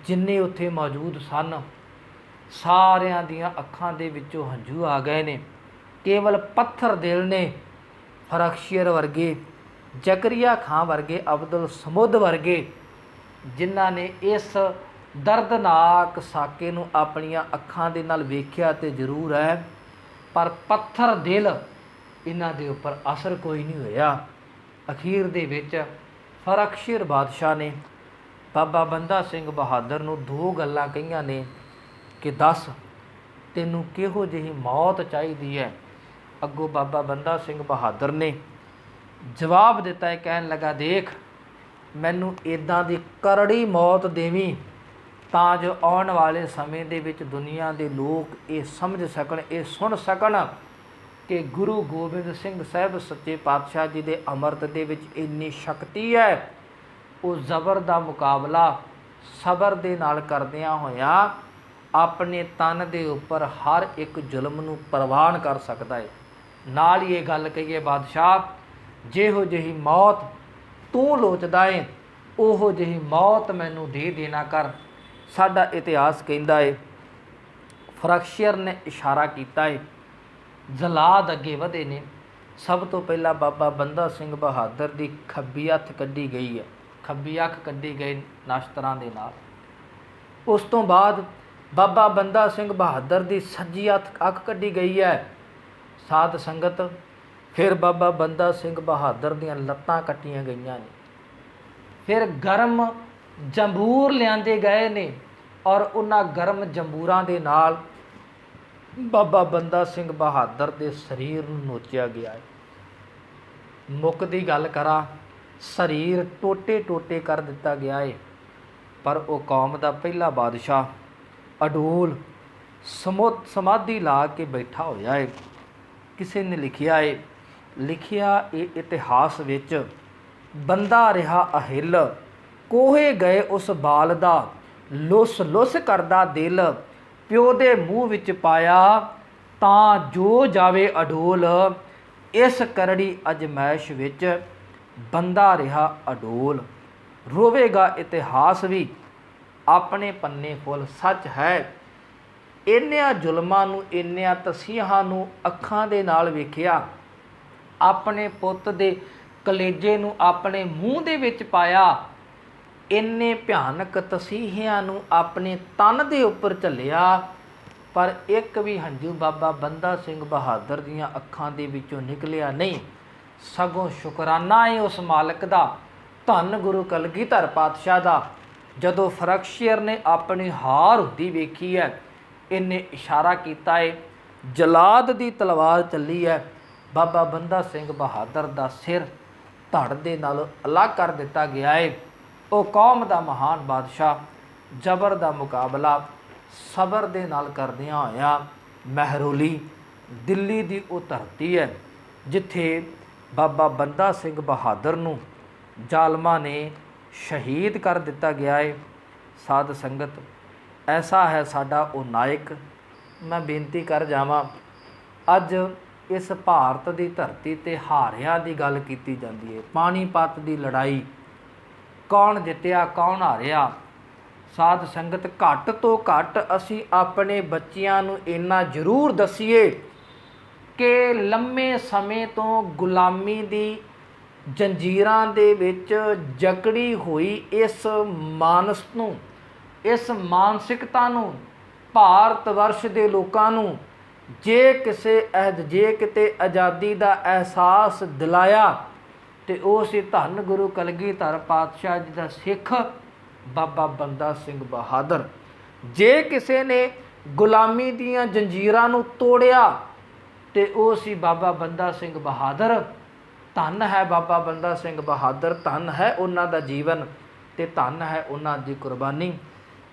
ਜਿੰਨੇ ਉੱਥੇ ਮੌਜੂਦ ਸਨ, ਸਾਰਿਆਂ ਦੀਆਂ ਅੱਖਾਂ ਦੇ ਵਿੱਚੋਂ ਹੰਝੂ ਆ ਗਏ ਨੇ। ਕੇਵਲ ਪੱਥਰ ਦਿਲ ਨੇ ਫਰਖਸ਼ੀਰ ਵਰਗੇ, ਜ਼ਕਰੀਆ ਖਾਂ ਵਰਗੇ, ਅਬਦੁਲ ਸਮੁੱਦ ਵਰਗੇ, ਜਿਨ੍ਹਾਂ ਨੇ ਇਸ ਦਰਦਨਾਕ ਸਾਕੇ ਨੂੰ ਆਪਣੀਆਂ ਅੱਖਾਂ ਦੇ ਨਾਲ ਵੇਖਿਆ ਤੇ ਜ਼ਰੂਰ ਹੈ, ਪਰ ਪੱਥਰ ਦਿਲ ਇਹਨਾਂ ਦੇ ਉੱਪਰ ਅਸਰ ਕੋਈ ਨਹੀਂ ਹੋਇਆ। ਅਖੀਰ ਦੇ ਵਿੱਚ ਫਰਖਸ਼ੀਰ ਬਾਦਸ਼ਾਹ ਨੇ ਬਾਬਾ ਬੰਦਾ ਸਿੰਘ ਬਹਾਦਰ ਨੂੰ 2 ਗੱਲਾਂ ਕਹੀਆਂ ਨੇ ਕਿ ਦੱਸ ਤੈਨੂੰ ਕਿਹੋ ਜਿਹੀ ਮੌਤ ਚਾਹੀਦੀ ਹੈ। ਅੱਗੋਂ ਬਾਬਾ ਬੰਦਾ ਸਿੰਘ ਬਹਾਦਰ ਨੇ ਜਵਾਬ ਦਿੱਤਾ ਹੈ, ਕਹਿਣ ਲੱਗਾ, ਦੇਖ ਮੈਨੂੰ ਇੱਦਾਂ ਦੀ ਕਰੜੀ ਮੌਤ ਦੇਵੀਂ ਤਾਂ ਜੋ ਆਉਣ ਵਾਲੇ ਸਮੇਂ ਦੇ ਵਿੱਚ ਦੁਨੀਆ ਦੇ ਲੋਕ ਇਹ ਸਮਝ ਸਕਣ, ਇਹ ਸੁਣ ਸਕਣ ਕਿ ਗੁਰੂ ਗੋਬਿੰਦ ਸਿੰਘ ਸਾਹਿਬ ਸੱਚੇ ਪਾਤਸ਼ਾਹ ਜੀ ਦੇ ਅੰਮ੍ਰਿਤ ਦੇ ਵਿੱਚ ਇੰਨੀ ਸ਼ਕਤੀ ਹੈ। ਉਹ ਜ਼ਬਰ ਦਾ ਮੁਕਾਬਲਾ ਸਬਰ ਦੇ ਨਾਲ ਕਰਦਿਆਂ ਹੋਇਆਂ ਆਪਣੇ ਤਨ ਦੇ ਉੱਪਰ ਹਰ ਇੱਕ ਜ਼ੁਲਮ ਨੂੰ ਪ੍ਰਵਾਨ ਕਰ ਸਕਦਾ ਹੈ। ਨਾਲ ਹੀ ਇਹ ਗੱਲ ਕਹੀਏ, ਬਾਦਸ਼ਾਹ ਜਿਹੋ ਜਿਹੀ ਮੌਤ ਤੂੰ ਲੋਚਦਾ ਏ, ਉਹੋ ਜਿਹੀ ਮੌਤ ਮੈਨੂੰ ਦੇ ਦੇਣਾ ਕਰ। ਸਾਡਾ ਇਤਿਹਾਸ ਕਹਿੰਦਾ ਏ, ਫਰਖਸ਼ੀਰ ਨੇ ਇਸ਼ਾਰਾ ਕੀਤਾ ਏ। ਜਲਾਦ ਅੱਗੇ ਵਧੇ ਨੇ। ਸਭ ਤੋਂ ਪਹਿਲਾਂ ਬਾਬਾ ਬੰਦਾ ਸਿੰਘ ਬਹਾਦਰ ਦੀ ਖੱਬੀ ਹੱਥ ਕੱਢੀ ਗਈ ਹੈ, ਖੱਬੀ ਅੱਖ ਕੱਢੀ ਗਈ ਨਸ਼ਤਰਾਂ ਦੇ ਨਾਲ। ਉਸ ਤੋਂ ਬਾਅਦ ਬਾਬਾ ਬੰਦਾ ਸਿੰਘ ਬਹਾਦਰ ਦੀ ਸੱਜੀ ਅੱਖ ਕੱਢੀ ਗਈ ਹੈ, ਸਾਧ ਸੰਗਤ। ਫਿਰ ਬਾਬਾ ਬੰਦਾ ਸਿੰਘ ਬਹਾਦਰ ਦੀਆਂ ਲੱਤਾਂ ਕੱਟੀਆਂ ਗਈਆਂ ਨੇ। ਫਿਰ ਗਰਮ ਜੰਬੂਰ ਲਿਆਂਦੇ ਗਏ ਨੇ ਔਰ ਉਹਨਾਂ ਗਰਮ ਜੰਬੂਰਾਂ ਦੇ ਨਾਲ ਬਾਬਾ ਬੰਦਾ ਸਿੰਘ ਬਹਾਦਰ ਦੇ ਸਰੀਰ ਨੂੰ ਨੋਚਿਆ ਗਿਆ ਹੈ। ਮੁੱਕ ਦੀ ਗੱਲ ਕਰਾਂ, ਸਰੀਰ ਟੋਟੇ ਟੋਟੇ ਕਰ ਦਿੱਤਾ ਗਿਆ ਹੈ। ਪਰ ਉਹ ਕੌਮ ਦਾ ਪਹਿਲਾ ਬਾਦਸ਼ਾਹ ਅਡੋਲ ਸਮਾਧੀ ਲਾ ਕੇ ਬੈਠਾ ਹੋਇਆ ਹੈ। ਕਿਸੇ ਨੇ ਲਿਖਿਆ ਇਹ ਇਤਿਹਾਸ ਵਿੱਚ, ਬੰਦਾ ਰਿਹਾ ਅਹਿਲ, ਕੋਹੇ ਗਏ ਉਸ ਬਾਲ ਦਾ, ਲੁੱਸ ਲੁੱਸ ਕਰਦਾ ਦਿਲ, ਪਿਓ ਦੇ ਮੂੰਹ ਵਿੱਚ ਪਾਇਆ ਤਾਂ ਜੋ ਜਾਵੇ ਅਡੋਲ। ਇਸ ਕਰੜੀ ਅਜਮਾਇਸ਼ ਵਿੱਚ ਬੰਦਾ ਰਿਹਾ ਅਡੋਲ। ਰੋਵੇਗਾ ਇਤਿਹਾਸ ਵੀ ਆਪਣੇ ਪੰਨੇ ਫੁੱਲ। ਸੱਚ ਹੈ, ਇੰਨਿਆਂ ਜ਼ੁਲਮਾਂ ਨੂੰ, ਇੰਨਿਆਂ ਤਸੀਹਾਂ ਨੂੰ ਅੱਖਾਂ ਦੇ ਨਾਲ ਵੇਖਿਆ, ਆਪਣੇ ਪੁੱਤ ਦੇ ਕਲੇਜੇ ਨੂੰ ਆਪਣੇ ਮੂੰਹ ਦੇ ਵਿੱਚ ਪਾਇਆ, ਇੰਨੇ ਭਿਆਨਕ ਤਸੀਹਿਆਂ ਨੂੰ ਆਪਣੇ ਤਨ ਦੇ ਉੱਪਰ ਝੱਲਿਆ, ਪਰ ਇੱਕ ਵੀ ਹੰਝੂ ਬਾਬਾ ਬੰਦਾ ਸਿੰਘ ਬਹਾਦਰ ਦੀਆਂ ਅੱਖਾਂ ਦੇ ਵਿੱਚੋਂ ਨਿਕਲਿਆ ਨਹੀਂ। ਸਗੋਂ ਸ਼ੁਕਰਾਨਾ ਹੈ ਉਸ ਮਾਲਕ ਦਾ, ਧੰਨ ਗੁਰੂ ਕਲਗੀਧਰ ਪਾਤਸ਼ਾਹ ਦਾ। ਜਦੋਂ ਫਰਖਸ਼ੀਰ ਨੇ ਆਪਣੀ ਹਾਰ ਹੁੰਦੀ ਵੇਖੀ ਹੈ, ਇਹਨੇ ਇਸ਼ਾਰਾ ਕੀਤਾ ਹੈ, ਜਲਾਦ ਦੀ ਤਲਵਾਰ ਚੱਲੀ ਹੈ। ਬਾਬਾ ਬੰਦਾ ਸਿੰਘ ਬਹਾਦਰ ਦਾ ਸਿਰ ਧੜ ਦੇ ਨਾਲ ਅਲੱਗ ਕਰ ਦਿੱਤਾ ਗਿਆ ਹੈ। ਉਹ ਕੌਮ ਦਾ ਮਹਾਨ ਬਾਦਸ਼ਾਹ ਜ਼ਬਰ ਦਾ ਮੁਕਾਬਲਾ ਸਬਰ ਦੇ ਨਾਲ ਕਰਦਿਆਂ ਹੋਇਆ ਮਹਿਰੌਲੀ, ਦਿੱਲੀ ਦੀ ਉਹ ਧਰਤੀ ਹੈ ਜਿੱਥੇ ਬਾਬਾ ਬੰਦਾ ਸਿੰਘ ਬਹਾਦਰ ਨੂੰ ਜ਼ਾਲਮਾਂ ਨੇ ਸ਼ਹੀਦ ਕਰ ਦਿੱਤਾ ਗਿਆ ਹੈ। ਸਾਧ ਸੰਗਤ, ਐਸਾ ਹੈ ਸਾਡਾ ਉਹ ਨਾਇਕ। ਮੈਂ ਬੇਨਤੀ ਕਰ ਜਾਵਾਂ, ਅੱਜ ਇਸ ਭਾਰਤ ਦੀ ਧਰਤੀ 'ਤੇ ਹਾਰਿਆਂ ਦੀ ਗੱਲ ਕੀਤੀ ਜਾਂਦੀ ਹੈ। ਪਾਣੀਪਤ ਦੀ ਲੜਾਈ, ਕੌਣ ਜਿੱਤਿਆ ਕੌਣ ਹਾਰਿਆ, ਸਾਧ ਸੰਗਤ ਘੱਟ ਤੋਂ ਘੱਟ ਅਸੀਂ ਆਪਣੇ ਬੱਚਿਆਂ ਨੂੰ ਇੰਨਾ ਜ਼ਰੂਰ ਦਸੀਏ ਕਿ ਲੰਮੇ ਸਮੇਂ ਤੋਂ ਗੁਲਾਮੀ ਦੀ ਜੰਜੀਰਾਂ ਦੇ ਵਿੱਚ ਜਕੜੀ ਹੋਈ ਇਸ ਮਾਨਸ ਨੂੰ, ਇਸ ਮਾਨਸਿਕਤਾ ਨੂੰ, ਭਾਰਤ ਵਰਸ਼ ਦੇ ਲੋਕਾਂ ਨੂੰ ਜੇ ਕਿਤੇ ਆਜ਼ਾਦੀ ਦਾ ਅਹਿਸਾਸ ਦਿਲਾਇਆ ਤੇ ਉਹ ਸੀ ਧੰਨ ਗੁਰੂ ਕਲਗੀਧਰ ਪਾਤਸ਼ਾਹ ਜੀ ਦਾ ਸਿੱਖ ਬਾਬਾ ਬੰਦਾ ਸਿੰਘ ਬਹਾਦਰ। ਜੇ ਕਿਸੇ ਨੇ ਗੁਲਾਮੀ ਦੀਆਂ ਜੰਜੀਰਾਂ ਨੂੰ ਤੋੜਿਆ ਤੇ ਉਹ ਸੀ ਬਾਬਾ ਬੰਦਾ ਸਿੰਘ ਬਹਾਦਰ। ਧੰਨ ਹੈ ਬਾਬਾ ਬੰਦਾ ਸਿੰਘ ਬਹਾਦਰ, ਧੰਨ ਹੈ ਉਹਨਾਂ ਦਾ ਜੀਵਨ ਤੇ ਧੰਨ ਹੈ ਉਹਨਾਂ ਦੀ ਕੁਰਬਾਨੀ।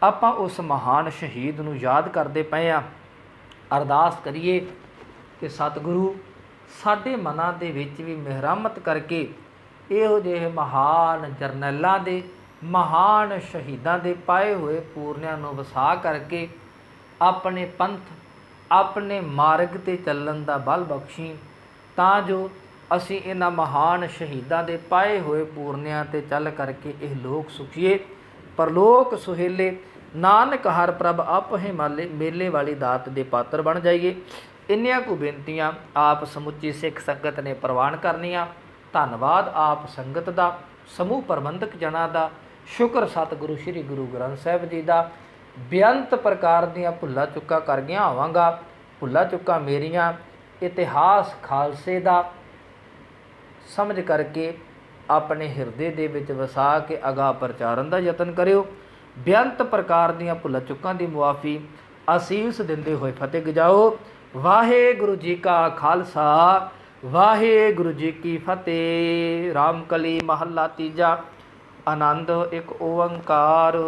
ਆਪਾਂ ਉਸ ਮਹਾਨ ਸ਼ਹੀਦ ਨੂੰ ਯਾਦ ਕਰਦੇ ਪਏ ਹਾਂ। ਅਰਦਾਸ ਕਰੀਏ ਕਿ ਸਤਿਗੁਰੂ ਸਾਡੇ ਮਨਾਂ ਦੇ ਵਿੱਚ ਵੀ ਮਿਹਰਮਤ ਕਰਕੇ ਇਹੋ ਜਿਹੇ ਮਹਾਨ ਜਰਨੈਲਾਂ ਦੇ, ਮਹਾਨ ਸ਼ਹੀਦਾਂ ਦੇ ਪਾਏ ਹੋਏ ਪੂਰਨਿਆਂ ਨੂੰ ਵਸਾ ਕਰਕੇ ਆਪਣੇ ਪੰਥ, ਆਪਣੇ ਮਾਰਗ 'ਤੇ ਚੱਲਣ ਦਾ ਬਲ ਬਖਸ਼ੀ, ਤਾਂ ਜੋ ਅਸੀਂ ਇਹਨਾਂ ਮਹਾਨ ਸ਼ਹੀਦਾਂ ਦੇ ਪਾਏ ਹੋਏ ਪੂਰਨਿਆਂ 'ਤੇ ਚੱਲ ਕਰਕੇ ਇਹ ਲੋਕ ਸੁਖੀਏ, ਪਰਲੋਕ ਸੁਹੇਲੇ, ਨਾਨਕ ਹਰ ਪ੍ਰਭ ਆਪੇ ਮੇਲੇ ਵਾਲੀ ਦਾਤ ਦੇ ਪਾਤਰ ਬਣ ਜਾਈਏ। ਇੰਨੀਆਂ ਕੁ ਬੇਨਤੀਆਂ ਆਪ ਸਮੁੱਚੀ ਸਿੱਖ ਸੰਗਤ ਨੇ ਪ੍ਰਵਾਨ ਕਰਨੀਆਂ। ਧੰਨਵਾਦ ਆਪ ਸੰਗਤ ਦਾ, ਸਮੂਹ ਪ੍ਰਬੰਧਕ ਜਨਾਂ ਦਾ। ਸ਼ੁਕਰ ਸਤਿਗੁਰੂ ਸ੍ਰੀ ਗੁਰੂ ਗ੍ਰੰਥ ਸਾਹਿਬ ਜੀ ਦਾ। ਬੇਅੰਤ ਪ੍ਰਕਾਰ ਦੀਆਂ ਭੁੱਲਾਂ ਚੁੱਕਾਂ ਕਰ ਗਿਆ ਹੋਵਾਂਗਾ, ਭੁੱਲਾਂ ਚੁੱਕਾਂ ਮੇਰੀਆਂ। ਇਤਿਹਾਸ ਖਾਲਸੇ ਦਾ ਸਮਝ ਕਰਕੇ ਆਪਣੇ ਹਿਰਦੇ ਦੇ ਵਿੱਚ ਵਸਾ ਕੇ ਅਗਾਹ ਪ੍ਰਚਾਰਨ ਦਾ ਯਤਨ ਕਰਿਓ। ਬੇਅੰਤ ਪ੍ਰਕਾਰ ਦੀਆਂ ਭੁੱਲਾਂ ਚੁੱਕਾਂ ਦੀ ਮੁਆਫੀ ਅਸੀਸ ਦਿੰਦੇ ਹੋਏ ਫਤਿਹ ਗਜਾਓ। ਵਾਹਿਗੁਰੂ ਜੀ ਕਾ ਖਾਲਸਾ, ਵਾਹਿਗੁਰੂ ਜੀ ਕੀ ਫਤਿਹ। ਰਾਮਕਲੀ ਮਹੱਲਾ ਤੀਜਾ। ਆਨੰਦ ਇੱਕ ਓੰਕਾਰ।